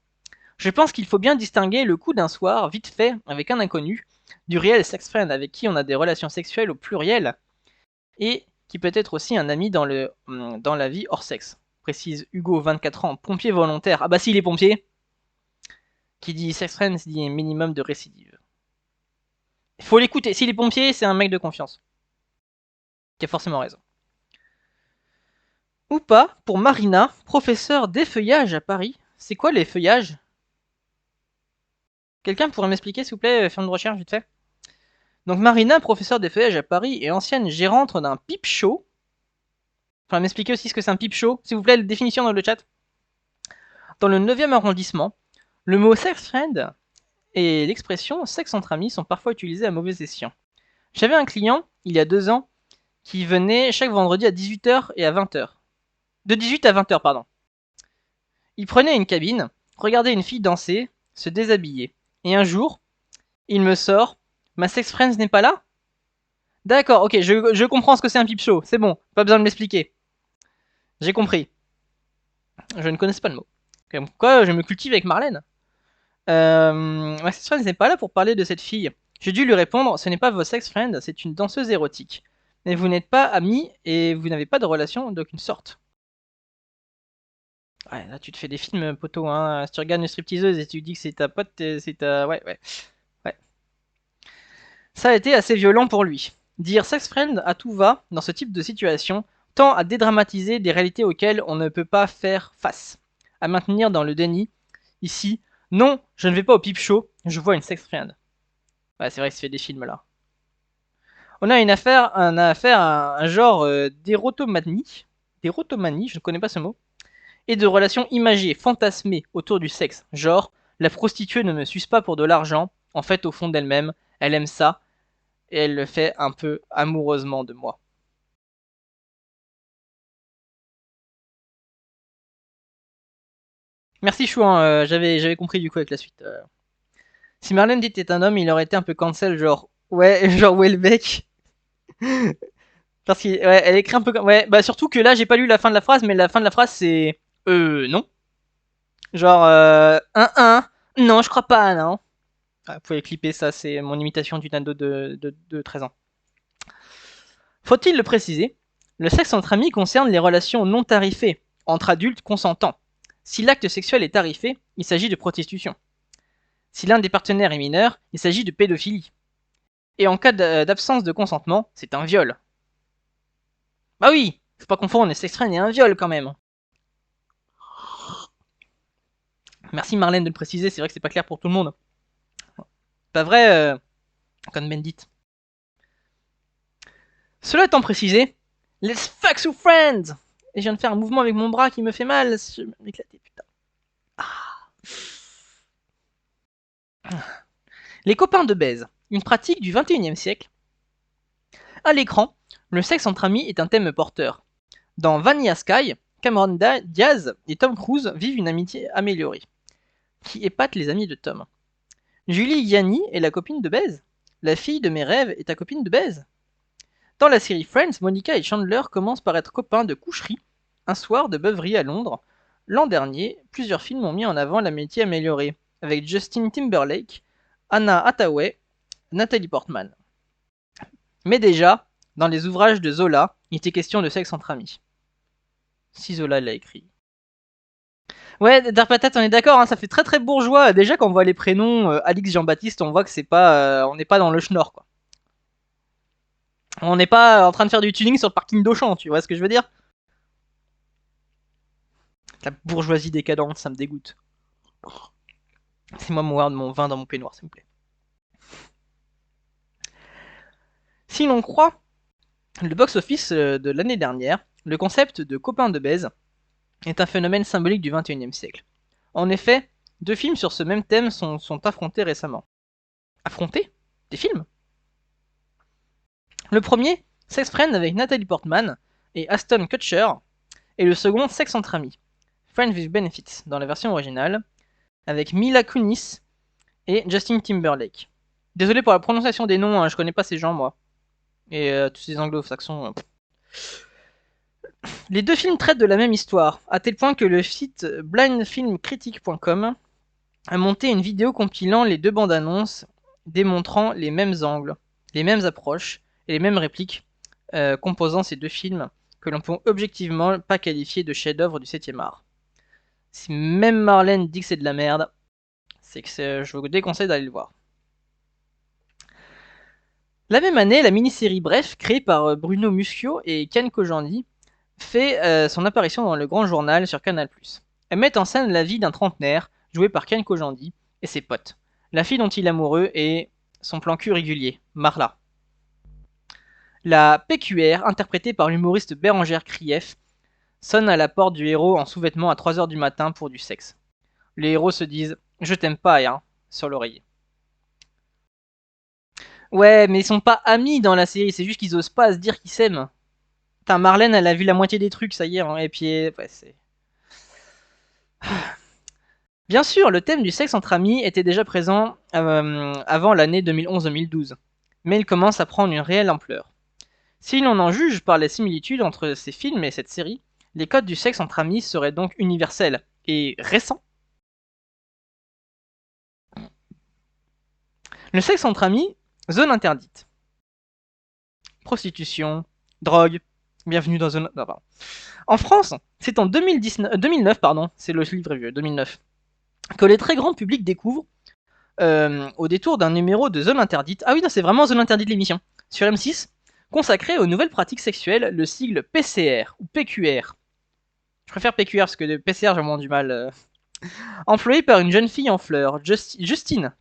Je pense qu'il faut bien distinguer le coup d'un soir, vite fait, avec un inconnu, du réel sex friend avec qui on a des relations sexuelles au pluriel, et qui peut être aussi un ami dans la vie hors sexe. Précise Hugo, 24 ans, pompier volontaire. Ah bah si, il est pompier. Qui dit sex friend, dit un minimum de récidive. Il faut l'écouter. S'il est pompier, c'est un mec de confiance. Qui a forcément raison. Ou pas, pour Marina, professeure d'effeuillage à Paris. C'est quoi l'effeuillage? Quelqu'un pourrait m'expliquer, s'il vous plaît, faire une recherche vite fait? Donc Marina, professeure d'effeuillage à Paris et ancienne gérante d'un pipe show. Enfin, m'expliquer aussi ce que c'est un pipe show, s'il vous plaît, la définition dans le chat. Dans le 9e arrondissement, le mot sex friend et l'expression sexe entre amis sont parfois utilisés à mauvais escient. J'avais un client, il y a 2 ans, qui venait chaque vendredi à 18h et à 20h. De 18 à 20h, pardon. Il prenait une cabine, regardait une fille danser, se déshabiller. Et un jour, il me sort « Ma sex friend n'est pas là ?» D'accord, ok, je comprends ce que c'est un peep show, c'est bon, pas besoin de m'expliquer. J'ai compris. Je ne connaissais pas le mot. Comme quoi, je me cultive avec Marlène. Ma sex friend n'est pas là pour parler de cette fille. J'ai dû lui répondre, ce n'est pas votre sex friend, c'est une danseuse érotique. Mais vous n'êtes pas amis et vous n'avez pas de relation d'aucune sorte. Ouais, là tu te fais des films, poteau, hein. Si tu regardes une stripteaseuse et tu dis que c'est ta pote, c'est ta... Ouais, ouais. Ouais. Ça a été assez violent pour lui. Dire sex friend à tout va, dans ce type de situation, tend à dédramatiser des réalités auxquelles on ne peut pas faire face. À maintenir dans le déni, ici, non, je ne vais pas au peep show, je vois une sex friend. Ouais, c'est vrai que ça fait des films là. On a affaire à un genre d'érotomanie, je ne connais pas ce mot, et de relations imagées, fantasmées autour du sexe. Genre, la prostituée ne me suce pas pour de l'argent, en fait, au fond d'elle-même, elle aime ça, et elle le fait un peu amoureusement de moi. Merci Chouin, j'avais compris du coup avec la suite. Si Marlène était un homme, il aurait été un peu cancel, genre, ouais, genre Welbeck. Parce qu'elle ouais, elle écrit un peu comme. Ouais, bah surtout que là, j'ai pas lu la fin de la phrase, mais la fin de la phrase, c'est. Non. Genre, non, je crois pas, non. Ah, vous pouvez clipper ça, c'est mon imitation d'une ado de 13 ans. Faut-il le préciser? Le sexe entre amis concerne les relations non tarifées, entre adultes consentants. Si l'acte sexuel est tarifé, il s'agit de prostitution. Si l'un des partenaires est mineur, il s'agit de pédophilie. Et en cas d'absence de consentement, c'est un viol. Bah oui, faut pas confondre les sextrains et un viol quand même. Merci Marlène de le préciser, c'est vrai que c'est pas clair pour tout le monde. Pas vrai, Con Bendit. Cela étant précisé, let's fuck some friends. Et je viens de faire un mouvement avec mon bras qui me fait mal. Je vais m'éclater, putain. Ah. Les copains de baise, une pratique du 21e siècle. À l'écran, le sexe entre amis est un thème porteur. Dans Vanilla Sky, Cameron Diaz et Tom Cruise vivent une amitié améliorée, qui épate les amis de Tom. Julie Yanni est la copine de baise. La fille de mes rêves est ta copine de baise. Dans la série Friends, Monica et Chandler commencent par être copains de coucherie, un soir de beuverie à Londres. L'an dernier, plusieurs films ont mis en avant l'amitié améliorée, avec Justin Timberlake, Anna Hathaway, Nathalie Portman. Mais déjà, dans les ouvrages de Zola, il était question de sexe entre amis. Si Zola l'a écrit. Ouais, Dark Patate, on est d'accord, hein, ça fait très très bourgeois. Déjà, quand on voit les prénoms Alix Jean-Baptiste, on voit que c'est pas, on n'est pas dans le schnorr, quoi. On n'est pas en train de faire du tuning sur le parking d'Auchan, tu vois ce que je veux dire? La bourgeoisie décadente, ça me dégoûte. C'est moi mon vin dans mon peignoir, s'il vous plaît. Si l'on croit le box-office de l'année dernière, le concept de copain de baise est un phénomène symbolique du XXIe siècle. En effet, deux films sur ce même thème sont affrontés récemment. Affrontés? Des films? Le premier, Sex Friend avec Nathalie Portman et Aston Kutcher, et le second, Sex entre amis, Friends with Benefits, dans la version originale, avec Mila Kunis et Justin Timberlake. Désolé pour la prononciation des noms, hein, je connais pas ces gens moi. Et tous ces anglo-saxons. Les deux films traitent de la même histoire, à tel point que le site blindfilmcritic.com a monté une vidéo compilant les deux bandes annonces, démontrant les mêmes angles, les mêmes approches et les mêmes répliques composant ces deux films que l'on peut objectivement pas qualifier de chef-d'œuvre du 7e art. Si même Marlène dit que c'est de la merde, c'est que je vous déconseille d'aller le voir. La même année, la mini-série Bref, créée par Bruno Muschio et Ken Kojandi, fait son apparition dans le Grand Journal sur Canal+. Elle met en scène la vie d'un trentenaire, joué par Ken Kojandi, et ses potes. La fille dont il est amoureux et son plan cul régulier, Marla. La PQR, interprétée par l'humoriste Bérangère Krief, sonne à la porte du héros en sous-vêtements à 3h du matin pour du sexe. Les héros se disent « Je t'aime pas, hein » sur l'oreiller. Ouais, mais ils sont pas amis dans la série, c'est juste qu'ils osent pas se dire qu'ils s'aiment. Putain, Marlène, elle a vu la moitié des trucs, ça y est, hein, et puis... Ouais, c'est... Bien sûr, le thème du sexe entre amis était déjà présent avant l'année 2011-2012, mais il commence à prendre une réelle ampleur. Si l'on en juge par les similitudes entre ces films et cette série, les codes du sexe entre amis seraient donc universels et récents. Le sexe entre amis, zone interdite. Prostitution, drogue, bienvenue dans zone... Non, pardon. En France, c'est en 2009, c'est le livre vieux, 2009, que les très grands publics découvrent, au détour d'un numéro de Zone Interdite, ah oui, non, c'est vraiment Zone Interdite l'émission, sur M6, consacré aux nouvelles pratiques sexuelles, le sigle PCR ou PQR. Je préfère PQR parce que de PCR j'ai vraiment du mal. Employé par une jeune fille en fleurs, Justine,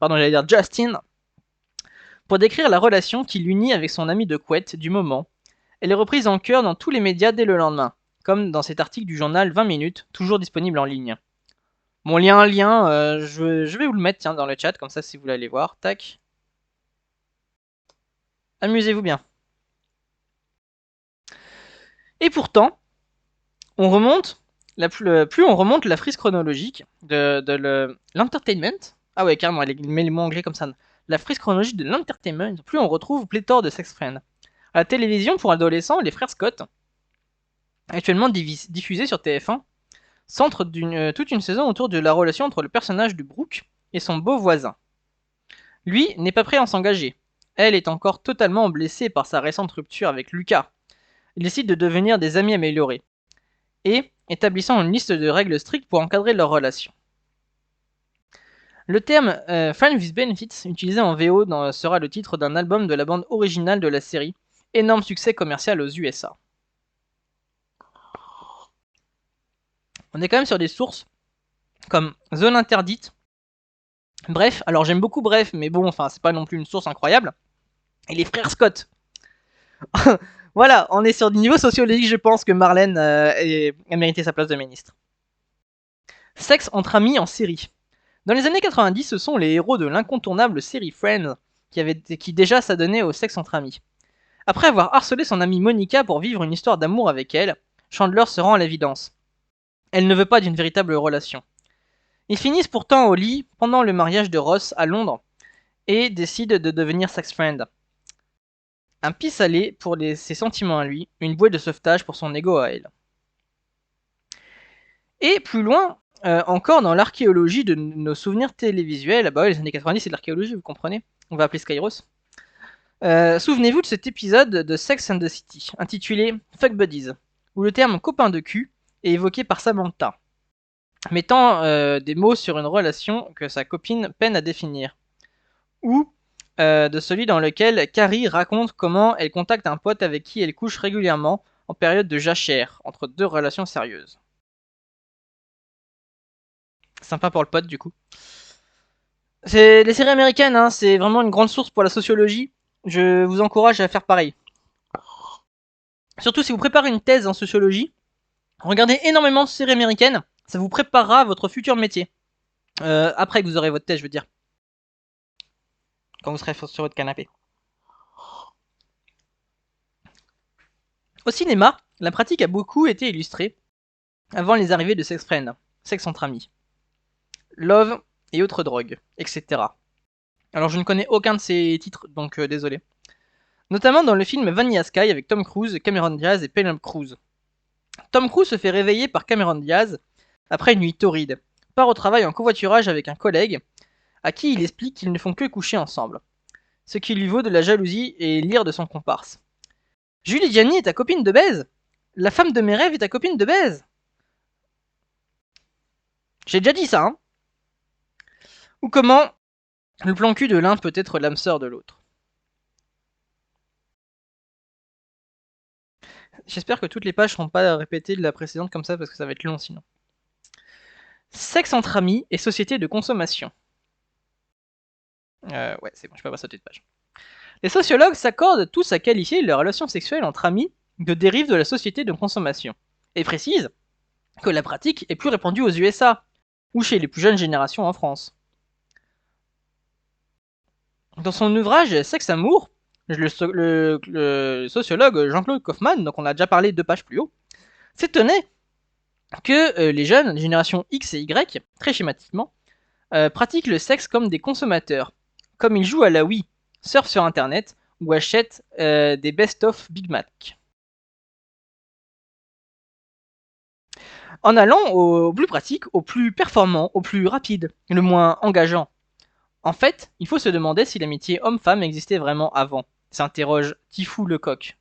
pour décrire la relation qui l'unit avec son ami de couette du moment. Elle est reprise en chœur dans tous les médias dès le lendemain, comme dans cet article du journal 20 minutes, toujours disponible en ligne. Bon, lien, je vais vous le mettre tiens, dans le chat, comme ça si vous voulez aller voir. Tac. Amusez-vous bien. Et pourtant, on remonte, plus on remonte la frise chronologique de l'entertainment. Ah ouais, carrément, il met les mots anglais comme ça. La frise chronologique de l'entertainment, plus on retrouve pléthore de sex friends. À la télévision, pour adolescents, les frères Scott, actuellement diffusés sur TF1, centrent toute une saison autour de la relation entre le personnage de Brooke et son beau voisin. Lui n'est pas prêt à s'engager. Elle est encore totalement blessée par sa récente rupture avec Lucas. Ils décident de devenir des amis améliorés, et établissant une liste de règles strictes pour encadrer leur relation. Le terme Friends with Benefits, utilisé en VO sera le titre d'un album de la bande originale de la série, énorme succès commercial aux USA. On est quand même sur des sources comme Zone Interdite. Bref, alors j'aime beaucoup Bref, mais bon, enfin c'est pas non plus une source incroyable. Et les frères Scott. Voilà, on est sur du niveau sociologique, je pense que Marlène a mérité sa place de ministre. Sexe entre amis en série. Dans les années 90, ce sont les héros de l'incontournable série Friends qui déjà s'adonnaient au sexe entre amis. Après avoir harcelé son amie Monica pour vivre une histoire d'amour avec elle, Chandler se rend à l'évidence. Elle ne veut pas d'une véritable relation. Ils finissent pourtant au lit pendant le mariage de Ross à Londres et décident de devenir sex friends. Un pis-aller pour ses sentiments à lui, une bouée de sauvetage pour son ego à elle. Et plus loin, encore dans l'archéologie de nos souvenirs télévisuels, bah ouais, les années 90 c'est de l'archéologie, vous comprenez. On va appeler Skyros. Souvenez-vous de cet épisode de Sex and the City, intitulé Fuck Buddies, où le terme copain de cul est évoqué par Samantha, mettant des mots sur une relation que sa copine peine à définir. Ou de celui dans lequel Carrie raconte comment elle contacte un pote avec qui elle couche régulièrement en période de jachère, entre deux relations sérieuses. Sympa pour le pote du coup. C'est les séries américaines, hein, c'est vraiment une grande source pour la sociologie. Je vous encourage à faire pareil. Surtout si vous préparez une thèse en sociologie, regardez énormément de séries américaines, ça vous préparera à votre futur métier. Après que vous aurez votre thèse, je veux dire. Quand vous serez sur votre canapé. Au cinéma, la pratique a beaucoup été illustrée avant les arrivées de Sex Friends, sexe entre amis, Love et autres drogues, etc. Alors je ne connais aucun de ces titres, donc désolé. Notamment dans le film Vanilla Sky avec Tom Cruise, Cameron Diaz et Penelope Cruz. Tom Cruise se fait réveiller par Cameron Diaz après une nuit torride, part au travail en covoiturage avec un collègue à qui il explique qu'ils ne font que coucher ensemble, ce qui lui vaut de la jalousie et l'ire de son comparse. Julie Gianni est ta copine de baise? La femme de mes rêves est ta copine de baise? J'ai déjà dit ça, hein. Ou comment le plan cul de l'un peut être l'âme sœur de l'autre. J'espère que toutes les pages seront pas répétées de la précédente comme ça parce que ça va être long sinon. Sexe entre amis et société de consommation. Ouais, c'est bon, je peux pas sauter de page. Les sociologues s'accordent tous à qualifier les relations sexuelles entre amis de dérive de la société de consommation, et précisent que la pratique est plus répandue aux USA, ou chez les plus jeunes générations en France. Dans son ouvrage Sexe Amour, le sociologue Jean-Claude Kaufmann, donc on a déjà parlé 2 pages plus haut, s'étonnait que les jeunes, les générations X et Y, très schématiquement, pratiquent le sexe comme des consommateurs, comme ils jouent à la Wii, surfent sur internet ou achètent des best-of Big Mac. En allant au plus pratique, au plus performant, au plus rapide, le moins engageant. En fait, il faut se demander si l'amitié homme-femme existait vraiment avant, s'interroge Tifou Lecoq.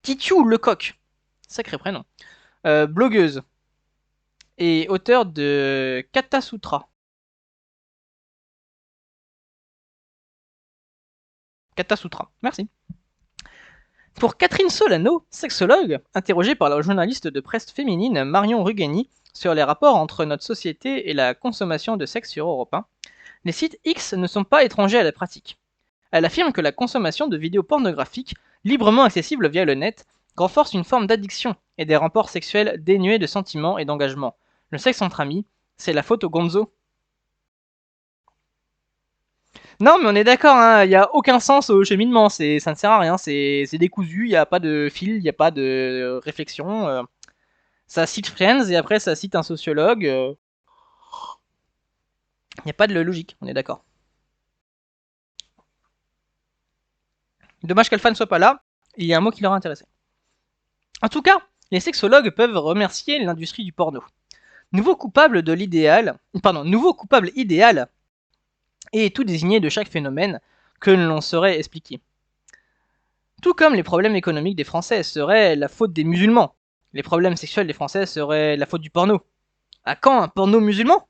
Titiou Lecoq, sacré prénom. Blogueuse et auteur de Kata Sutra. Kata Sutra, merci. Pour Catherine Solano, sexologue, interrogée par la journaliste de presse féminine Marion Rugani sur les rapports entre notre société et la consommation de sexe sur Europe 1, les sites X ne sont pas étrangers à la pratique. Elle affirme que la consommation de vidéos pornographiques, librement accessibles via le net, renforce une forme d'addiction et des rapports sexuels dénués de sentiments et d'engagement. Le sexe entre amis, c'est la faute au gonzo. Non, mais on est d'accord, hein, il n'y a aucun sens au cheminement, ça ne sert à rien, c'est décousu, il n'y a pas de fil, il n'y a pas de réflexion. Ça cite Friends et après ça cite un sociologue. Il n'y a pas de logique, on est d'accord. Dommage qu'Alpha ne soit pas là, il y a un mot qui leur intéressait. En tout cas, les sexologues peuvent remercier l'industrie du porno. Nouveau coupable idéal et tout désigné de chaque phénomène que l'on saurait expliquer. Tout comme les problèmes économiques des Français seraient la faute des musulmans, les problèmes sexuels des Français seraient la faute du porno. À quand un porno musulman ?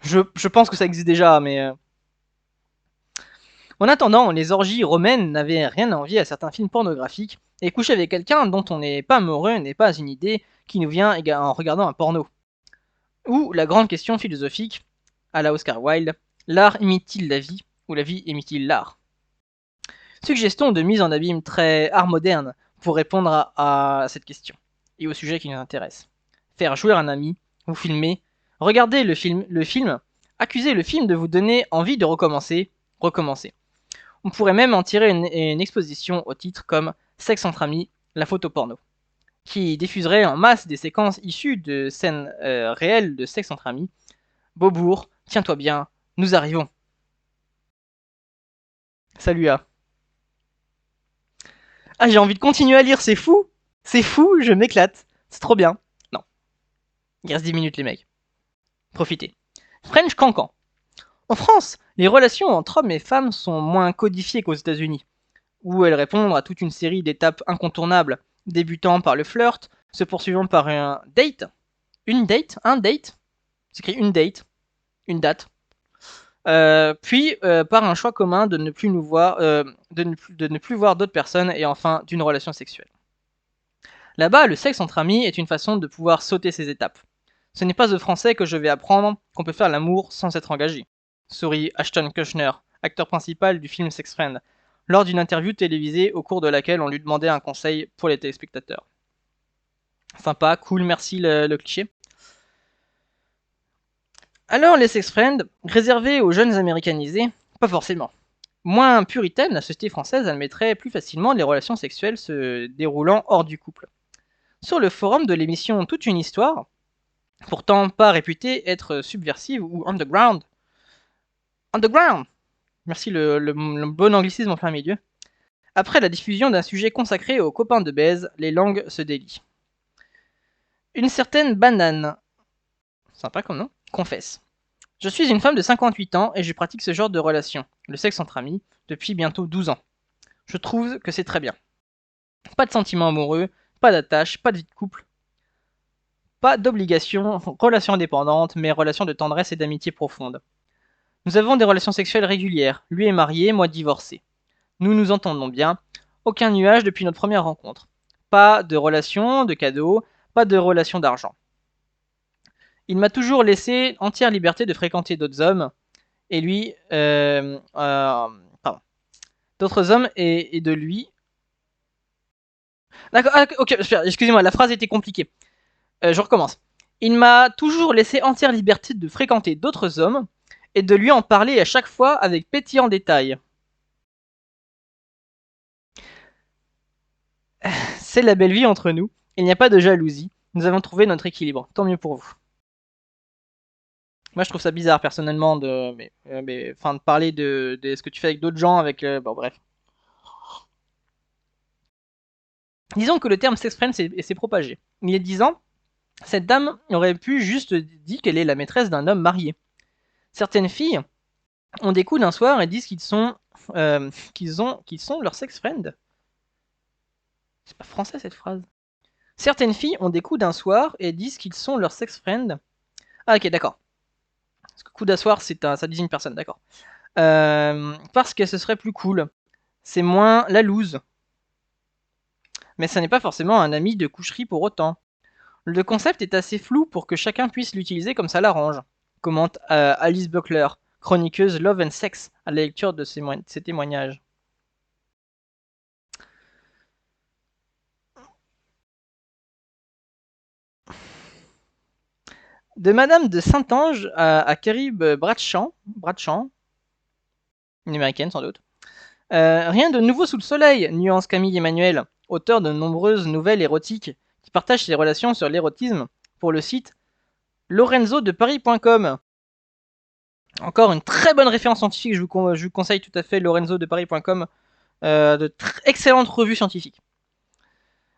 Je pense que ça existe déjà, mais... En attendant, les orgies romaines n'avaient rien à envier à certains films pornographiques, et coucher avec quelqu'un dont on n'est pas amoureux n'est pas une idée qui nous vient en regardant un porno. Ou la grande question philosophique, à la Oscar Wilde, l'art imite-t-il la vie, ou la vie imite-t-il l'art ? Suggestion de mise en abîme très art moderne pour répondre à cette question, et au sujet qui nous intéresse. Faire jouer un ami, vous filmer, regarder le film, accuser le film de vous donner envie de recommencer. On pourrait même en tirer une exposition au titre comme Sexe entre amis, la photo porno, qui diffuserait en masse des séquences issues de scènes réelles de sexe entre amis. Beaubourg, tiens-toi bien, nous arrivons. Salut A. Ah, j'ai envie de continuer à lire, c'est fou, je m'éclate, c'est trop bien. Non, il reste 10 minutes les mecs. Profitez. French Cancan. En France, les relations entre hommes et femmes sont moins codifiées qu'aux États-Unis, où elles répondent à toute une série d'étapes incontournables, débutant par le flirt, se poursuivant par un date, un date, c'est écrit une date, puis par un choix commun de ne plus nous voir, de ne plus voir d'autres personnes et enfin d'une relation sexuelle. Là-bas, le sexe entre amis est une façon de pouvoir sauter ces étapes. Ce n'est pas aux Français que je vais apprendre qu'on peut faire l'amour sans être engagé, sourit Ashton Kutcher, acteur principal du film Sex Friend, lors d'une interview télévisée au cours de laquelle on lui demandait un conseil pour les téléspectateurs. Sympa, cool, merci le cliché. Alors les sex friends, réservés aux jeunes américanisés, pas forcément. Moins puritaine, la société française admettrait plus facilement les relations sexuelles se déroulant hors du couple. Sur le forum de l'émission Toute une histoire, pourtant pas réputée être subversive ou underground, merci le bon anglicisme en plein milieu, après la diffusion d'un sujet consacré aux copains de baise, les langues se délient. Une certaine banane, sympa comme nom, confesse. Je suis une femme de 58 ans et je pratique ce genre de relation, le sexe entre amis, depuis bientôt 12 ans. Je trouve que c'est très bien. Pas de sentiments amoureux, pas d'attache, pas de vie de couple, pas d'obligation, relation indépendante, mais relation de tendresse et d'amitié profonde. Nous avons des relations sexuelles régulières, lui est marié, moi divorcé. Nous nous entendons bien, aucun nuage depuis notre première rencontre. Pas de relation, de cadeaux, pas de relation d'argent. Il m'a toujours laissé entière liberté de fréquenter d'autres hommes, et lui, d'autres hommes et de lui. D'accord, ok, excusez-moi, la phrase était compliquée. Je recommence. Il m'a toujours laissé entière liberté de fréquenter d'autres hommes, et de lui en parler à chaque fois avec pétillant détail. C'est la belle vie entre nous, il n'y a pas de jalousie, nous avons trouvé notre équilibre, tant mieux pour vous. Moi je trouve ça bizarre personnellement de parler de ce que tu fais avec d'autres gens, bon bref. Disons que le terme sex friend s'est propagé. Il y a 10 ans, cette dame aurait pu juste dire qu'elle est la maîtresse d'un homme marié. Certaines filles ont des coups d'un soir et disent qu'ils sont leur sex friend. C'est pas français cette phrase. Certaines filles ont des coups d'un soir et disent qu'ils sont leur sex friend. Ah ok d'accord. Parce que coup d'un soir ça désigne personne, d'accord. Parce que ce serait plus cool. C'est moins la loose. Mais ça n'est pas forcément un ami de coucherie pour autant. Le concept est assez flou pour que chacun puisse l'utiliser comme ça l'arrange, commente Alice Buckler, chroniqueuse Love and Sex, à la lecture de ces témoignages. De Madame de Saint-Ange à Carrie Bradshaw, une américaine sans doute. Rien de nouveau sous le soleil, nuance Camille Emmanuel, auteur de nombreuses nouvelles érotiques qui partagent ses relations sur l'érotisme pour le site lorenzodeparis.com. Encore une très bonne référence scientifique, je vous conseille tout à fait lorenzodeparis.com, excellente revue scientifique.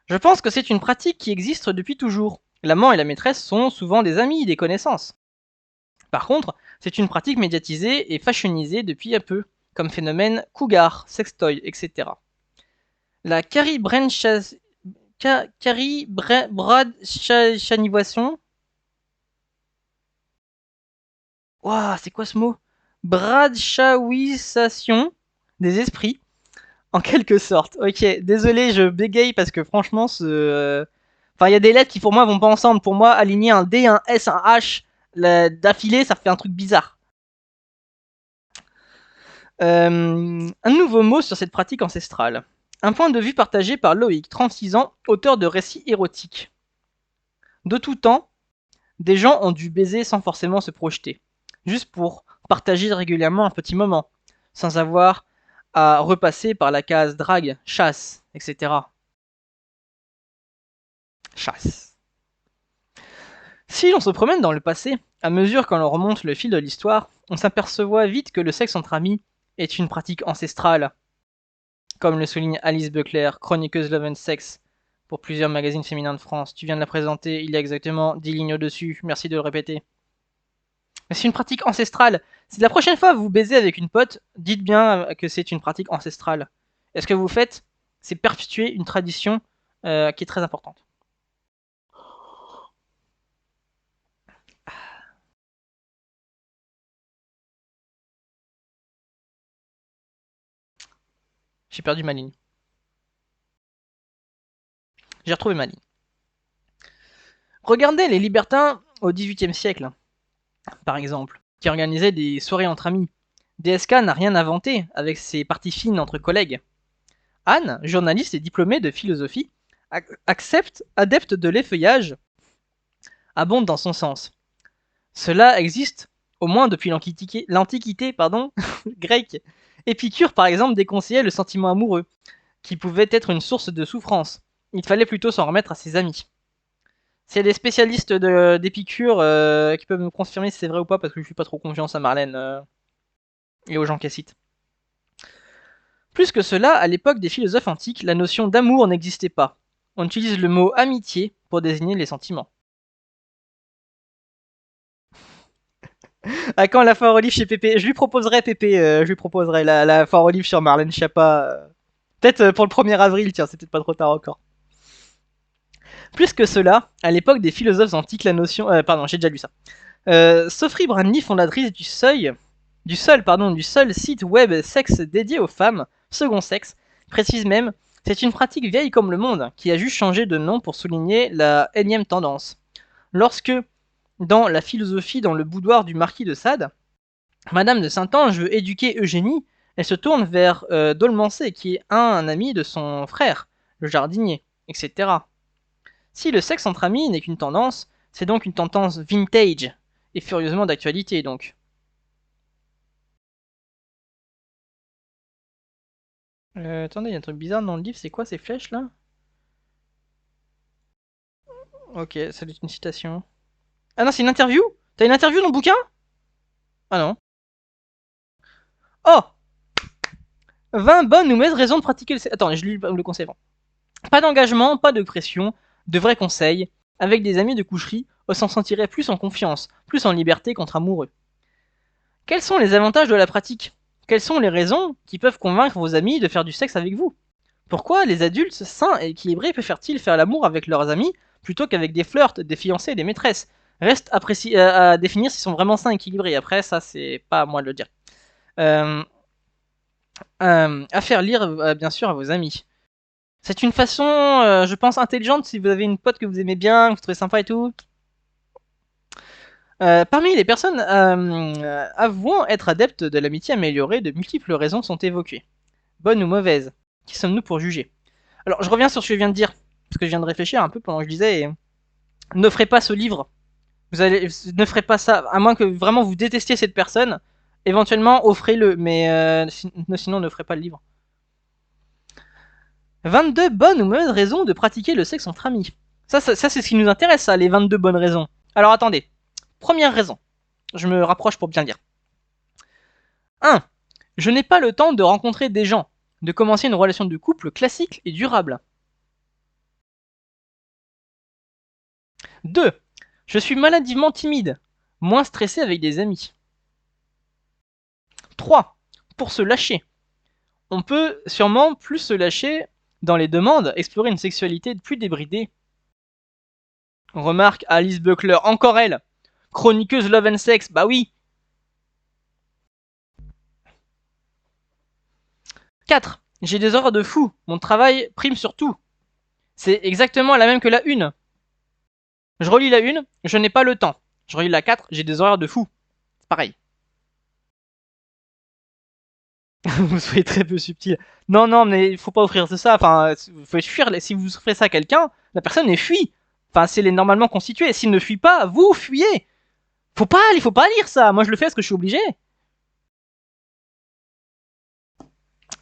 Je pense que c'est une pratique qui existe depuis toujours. L'amant et la maîtresse sont souvent des amis, des connaissances. Par contre, c'est une pratique médiatisée et fashionisée depuis un peu, comme phénomène cougar, sextoy, etc. La Bradshawisation. Waouh, c'est quoi ce mot? Bradshawisation des esprits, en quelque sorte. Ok, désolé, je bégaye parce que franchement, il y a des lettres qui pour moi vont pas ensemble. Pour moi, aligner un D, un S, un H d'affilée, ça fait un truc bizarre. Un nouveau mot sur cette pratique ancestrale. Un point de vue partagé par Loïc, 36 ans, auteur de récits érotiques. De tout temps, des gens ont dû baiser sans forcément se projeter, juste pour partager régulièrement un petit moment, sans avoir à repasser par la case drague, chasse, etc. Chasse. Si l'on se promène dans le passé, à mesure qu'on remonte le fil de l'histoire, on s'aperçoit vite que le sexe entre amis est une pratique ancestrale, comme le souligne Alice Buckler, chroniqueuse Love and Sex pour plusieurs magazines féminins de France. Tu viens de la présenter, il y a exactement 10 lignes au-dessus, merci de le répéter. Mais c'est une pratique ancestrale. Si la prochaine fois vous baisez avec une pote, dites bien que c'est une pratique ancestrale. Et ce que vous faites, c'est perpétuer une tradition qui est très importante. J'ai perdu ma ligne. J'ai retrouvé ma ligne. Regardez les libertins au XVIIIe siècle, par exemple, qui organisaient des soirées entre amis. DSK n'a rien inventé avec ses parties fines entre collègues. Anne, journaliste et diplômée de philosophie, adepte de l'effeuillage, abonde dans son sens. Cela existe au moins depuis l'Antiquité grecque. Épicure, par exemple, déconseillait le sentiment amoureux, qui pouvait être une source de souffrance. Il fallait plutôt s'en remettre à ses amis. S'il y a des spécialistes d'Épicure qui peuvent me confirmer si c'est vrai ou pas, parce que je suis pas trop confiance à Marlène et aux gens qu'elle cite. Plus que cela, à l'époque des philosophes antiques, la notion d'amour n'existait pas. On utilise le mot amitié pour désigner les sentiments. À quand la foire aux livres chez Pépé? Je lui proposerai Pépé, je lui proposerai la foire aux livres sur Marlène Schiappa. Peut-être pour le 1er avril, tiens, c'est peut-être pas trop tard encore. Plus que cela, à l'époque des philosophes antiques, la notion... pardon, j'ai déjà lu ça. Sophie Branly, fondatrice du seul site web sexe dédié aux femmes, Second Sexe, précise même, c'est une pratique vieille comme le monde, qui a juste changé de nom pour souligner la énième tendance. Lorsque, dans la philosophie dans le boudoir du marquis de Sade, Madame de Saint-Ange veut éduquer Eugénie, elle se tourne vers Dolmancé, qui est un ami de son frère, le jardinier, etc. Si le sexe entre amis n'est qu'une tendance, c'est donc une tendance vintage, et furieusement d'actualité donc. Attendez, il y a un truc bizarre dans le livre, c'est quoi ces flèches là? Ok, ça doit être une citation. Ah non, c'est une interview? T'as une interview dans le bouquin? Ah non. Oh! 20 bonnes ou mauvaises raisons de pratiquer le sexe. Attends, je lis le conseil avant. Pas d'engagement, pas de pression, de vrais conseils. Avec des amis de coucherie, on s'en sentirait plus en confiance, plus en liberté qu'entre amoureux. Quels sont les avantages de la pratique? Quelles sont les raisons qui peuvent convaincre vos amis de faire du sexe avec vous? Pourquoi les adultes sains et équilibrés préfèrent-ils faire l'amour avec leurs amis plutôt qu'avec des flirts, des fiancés et des maîtresses? Reste à définir s'ils sont vraiment sains et équilibrés. Après, ça, c'est pas à moi de le dire. Euh, à faire lire, bien sûr, à vos amis. C'est une façon, je pense, intelligente si vous avez une pote que vous aimez bien, que vous trouvez sympa et tout. Parmi les personnes avouant être adeptes de l'amitié améliorée, de multiples raisons sont évoquées. Bonnes ou mauvaises? Qui sommes-nous pour juger? Alors, je reviens sur ce que je viens de dire, parce que je viens de réfléchir un peu pendant que je disais, et n'offrez pas ce livre. Ne ferez pas ça, à moins que vraiment vous détestiez cette personne. Éventuellement, offrez-le, mais sinon, ne ferez pas le livre. 22 bonnes ou mauvaises raisons de pratiquer le sexe entre amis. Ça c'est ce qui nous intéresse, ça, les 22 bonnes raisons. Alors attendez. Première raison. Je me rapproche pour bien le dire. 1. Je n'ai pas le temps de rencontrer des gens, de commencer une relation de couple classique et durable. 2. Je suis maladivement timide, moins stressé avec des amis. 3. Pour se lâcher. On peut sûrement plus se lâcher dans les demandes, explorer une sexualité plus débridée. Remarque Alice Buckler, encore elle. Chroniqueuse Love and Sex, bah oui. 4. J'ai des horaires de fou, mon travail prime sur tout. C'est exactement la même que la 1. Je relis la 1, je n'ai pas le temps. Je relis la 4, j'ai des horaires de fou. C'est pareil. Vous soyez très peu subtil. Non, non, mais il faut pas offrir ça. Enfin, il faut fuir. Si vous offrez ça à quelqu'un, la personne est fuit. Enfin, c'est normalement constitué. S'il ne fuit pas, vous fuyez. Il faut pas lire ça. Moi, je le fais parce que je suis obligé.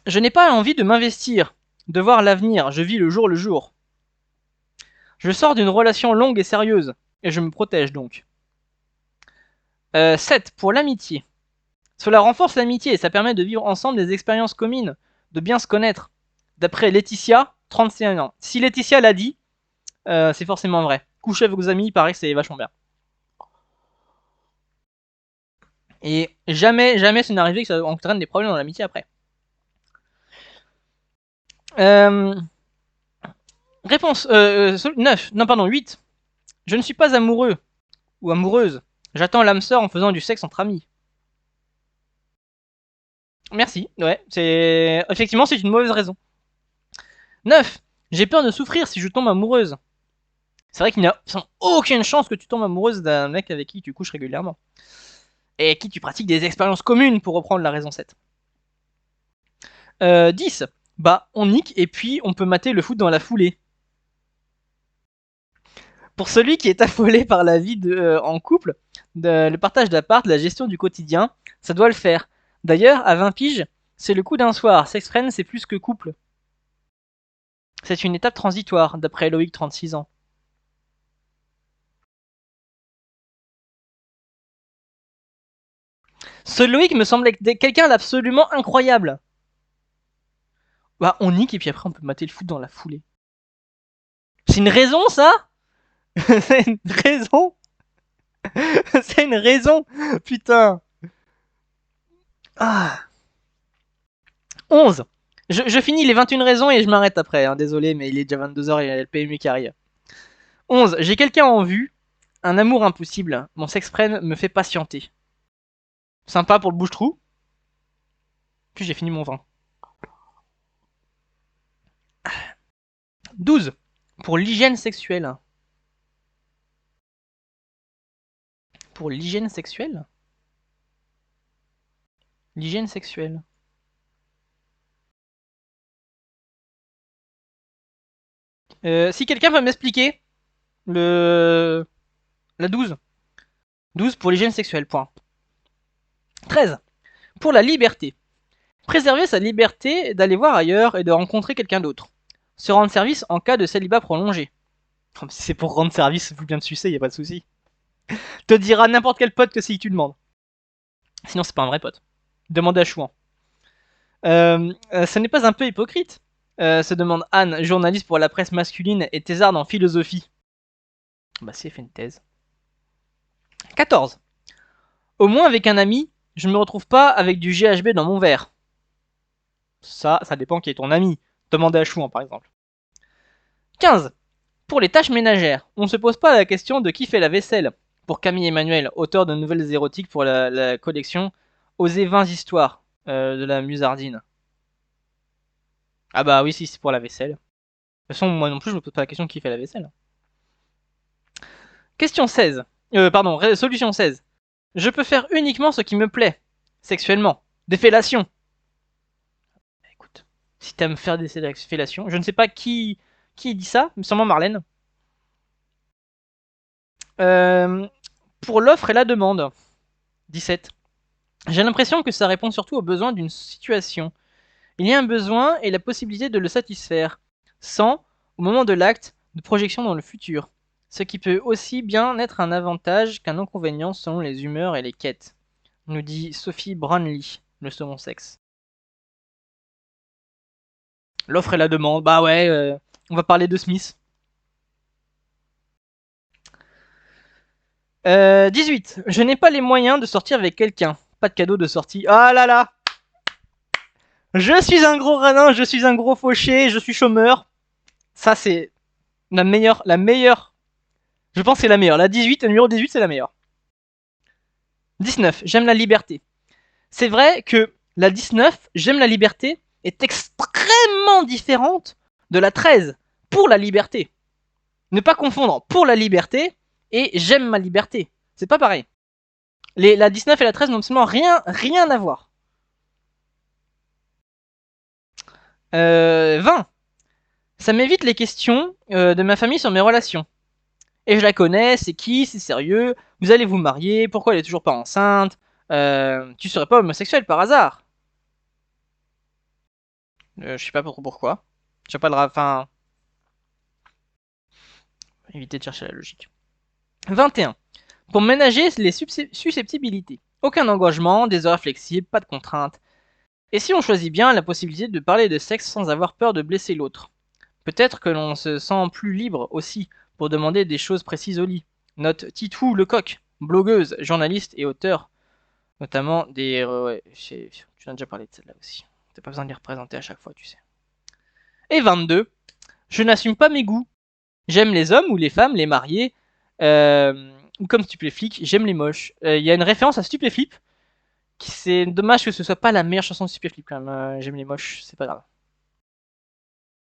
Je n'ai pas envie de m'investir, de voir l'avenir. Je vis le jour le jour. Je sors d'une relation longue et sérieuse, et je me protège donc. 7. Pour l'amitié. Cela renforce l'amitié et ça permet de vivre ensemble des expériences communes, de bien se connaître. D'après Laetitia, 31 ans. Si Laetitia l'a dit, c'est forcément vrai. Coucher avec vos amis, il paraît que c'est vachement bien. Et jamais, jamais ça n'est arrivé que ça entraîne des problèmes dans l'amitié après. Réponse 9. Non, pardon, 8. Je ne suis pas amoureux ou amoureuse. J'attends l'âme sœur en faisant du sexe entre amis. Merci, ouais, c'est. Effectivement, c'est une mauvaise raison. 9. J'ai peur de souffrir si je tombe amoureuse. C'est vrai qu'il n'y a aucune chance que tu tombes amoureuse d'un mec avec qui tu couches régulièrement. Et avec qui tu pratiques des expériences communes, pour reprendre la raison 7. 10. Bah, on nique et puis on peut mater le foot dans la foulée. Pour celui qui est affolé par la vie en couple, le partage d'appart, la gestion du quotidien, ça doit le faire. D'ailleurs, à 20 piges, c'est le coup d'un soir. Sex-friend, c'est plus que couple. C'est une étape transitoire, d'après Loïc, 36 ans. Ce Loïc me semblait quelqu'un d'absolument incroyable. Bah, on nique et puis après on peut mater le foot dans la foulée. C'est une raison, ça? C'est une raison? C'est une raison? Putain. Ah. 11. Je finis les 21 raisons et je m'arrête après. Hein. Désolé, mais il est déjà 22h et il y a le PMU qui arrive. 11. J'ai quelqu'un en vue. Un amour impossible. Mon sex-friend me fait patienter. Sympa pour le bouche-trou. Puis j'ai fini mon vin. 12. Pour l'hygiène sexuelle. Pour l'hygiène sexuelle? L'hygiène sexuelle. Si quelqu'un peut m'expliquer le... la 12. 12 pour l'hygiène sexuelle, point. 13. Pour la liberté. Préserver sa liberté d'aller voir ailleurs et de rencontrer quelqu'un d'autre. Se rendre service en cas de célibat prolongé. Si c'est pour rendre service, vous bien te sucer, y a pas de souci. Te dira n'importe quel pote que si tu demandes. Sinon, c'est pas un vrai pote. Demande à Chouan. Ce n'est pas un peu hypocrite se demande Anne, journaliste pour la presse masculine et thésarde en philosophie. Bah si, elle fait une thèse. 14. Au moins avec un ami, je ne me retrouve pas avec du GHB dans mon verre. Ça dépend qui est ton ami. Demande à Chouan par exemple. 15. Pour les tâches ménagères, on ne se pose pas la question de qui fait la vaisselle. Pour Camille Emmanuel, auteur de nouvelles érotiques pour la collection Oser 20 histoires de la Musardine. Ah bah oui, si c'est pour la vaisselle. De toute façon, moi non plus, je me pose pas la question de qui fait la vaisselle. Question 16. Solution 16. Je peux faire uniquement ce qui me plaît. Sexuellement. Des fellations. Écoute, si t'aimes faire des fellations, je ne sais pas qui dit ça, mais sûrement Marlène. Pour l'offre et la demande. 17. J'ai l'impression que ça répond surtout aux besoins d'une situation. Il y a un besoin et la possibilité de le satisfaire, sans, au moment de l'acte, de projection dans le futur. Ce qui peut aussi bien être un avantage qu'un inconvénient selon les humeurs et les quêtes, nous dit Sophie Brownlee, le second sexe. L'offre et la demande, bah ouais, on va parler de Smith. 18. Je n'ai pas les moyens de sortir avec quelqu'un. Pas de cadeau de sortie. Ah là là. Je suis un gros radin, je suis un gros fauché, je suis chômeur. Ça c'est la meilleure. Je pense que c'est la meilleure. La 18, le numéro 18, c'est la meilleure. 19. J'aime la liberté. C'est vrai que la 19, j'aime la liberté, est extrêmement différente de la 13, pour la liberté. Ne pas confondre pour la liberté et j'aime ma liberté. C'est pas pareil. La 19 et la 13 n'ont absolument rien à voir. 20. Ça m'évite les questions de ma famille sur mes relations. Et je la connais, c'est qui, c'est sérieux, vous allez vous marier, pourquoi elle est toujours pas enceinte, tu serais pas homosexuel par hasard. Je sais pas pourquoi. J'ai pas de enfin, éviter de chercher la logique. 21. Pour ménager les susceptibilités. Aucun engagement, des horaires flexibles, pas de contraintes. Et si on choisit bien la possibilité de parler de sexe sans avoir peur de blesser l'autre. Peut-être que l'on se sent plus libre aussi pour demander des choses précises au lit. Note Titou Lecoq, blogueuse, journaliste et auteur, notamment des... ouais, tu en as déjà parlé de celle-là aussi. T'as pas besoin de les représenter à chaque fois, tu sais. Et 22. Je n'assume pas mes goûts. J'aime les hommes ou les femmes, les mariés, ou comme Stupéflip, j'aime les moches. Il y a une référence à Stupéflip. C'est dommage que ce soit pas la meilleure chanson de Stupéflip quand même. J'aime les moches, c'est pas grave.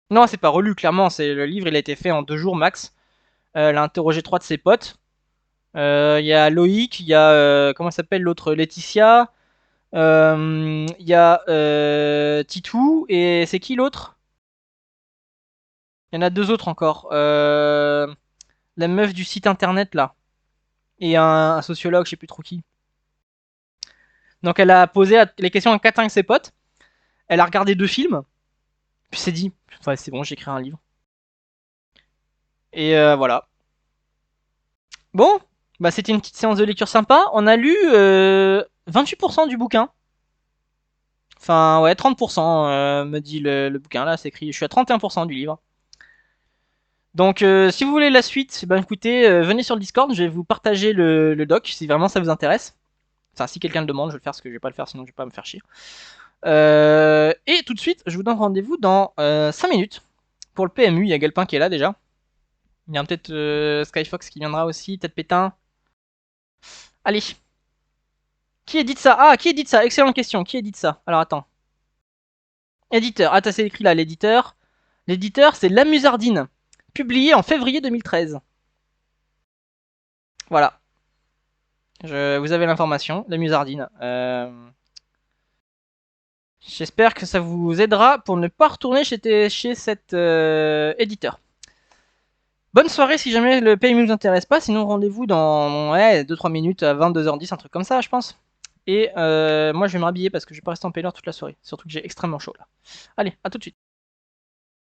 Non, c'est pas relu, clairement. Le livre, il a été fait en 2 jours max. Elle a interrogé 3 de ses potes. Il y a Loïc, il y a comment s'appelle l'autre, Laetitia. Il y a Titou et c'est qui l'autre? Il y en a 2 autres encore. La meuf du site internet là et un sociologue, je sais plus trop qui. Donc elle a posé les questions à 4 de ses potes. Elle a regardé 2 films. Puis s'est dit, ouais, c'est bon, j'écris un livre. Et voilà. Bon, bah c'était une petite séance de lecture sympa. On a lu 28% du bouquin. Enfin, ouais, 30% me dit le bouquin. Là, c'est écrit. Je suis à 31% du livre. Donc, si vous voulez la suite, ben écoutez, venez sur le Discord. Je vais vous partager le doc si vraiment ça vous intéresse. Enfin, si quelqu'un le demande, je vais le faire parce que je vais pas le faire sinon je vais pas me faire chier. Et tout de suite, je vous donne rendez-vous dans 5 minutes pour le PMU. Il y a Galpin qui est là déjà. Il y a peut-être Skyfox qui viendra aussi, peut-être Pétain. Allez. Qui édite ça? Ah, qui édite ça? Excellente question. Qui édite ça? Alors attends. Éditeur. Ah, c'est écrit là, l'éditeur. L'éditeur, c'est La Musardine. Publié en février 2013. Voilà. Vous avez l'information. La Musardine. J'espère que ça vous aidera pour ne pas retourner chez cet éditeur. Bonne soirée si jamais le PMU ne vous intéresse pas. Sinon, rendez-vous dans 2-3 minutes à 22h10, un truc comme ça, je pense. Et moi, je vais me rhabiller parce que je vais pas rester en peignoir toute la soirée. Surtout que j'ai extrêmement chaud là. Allez, à tout de suite.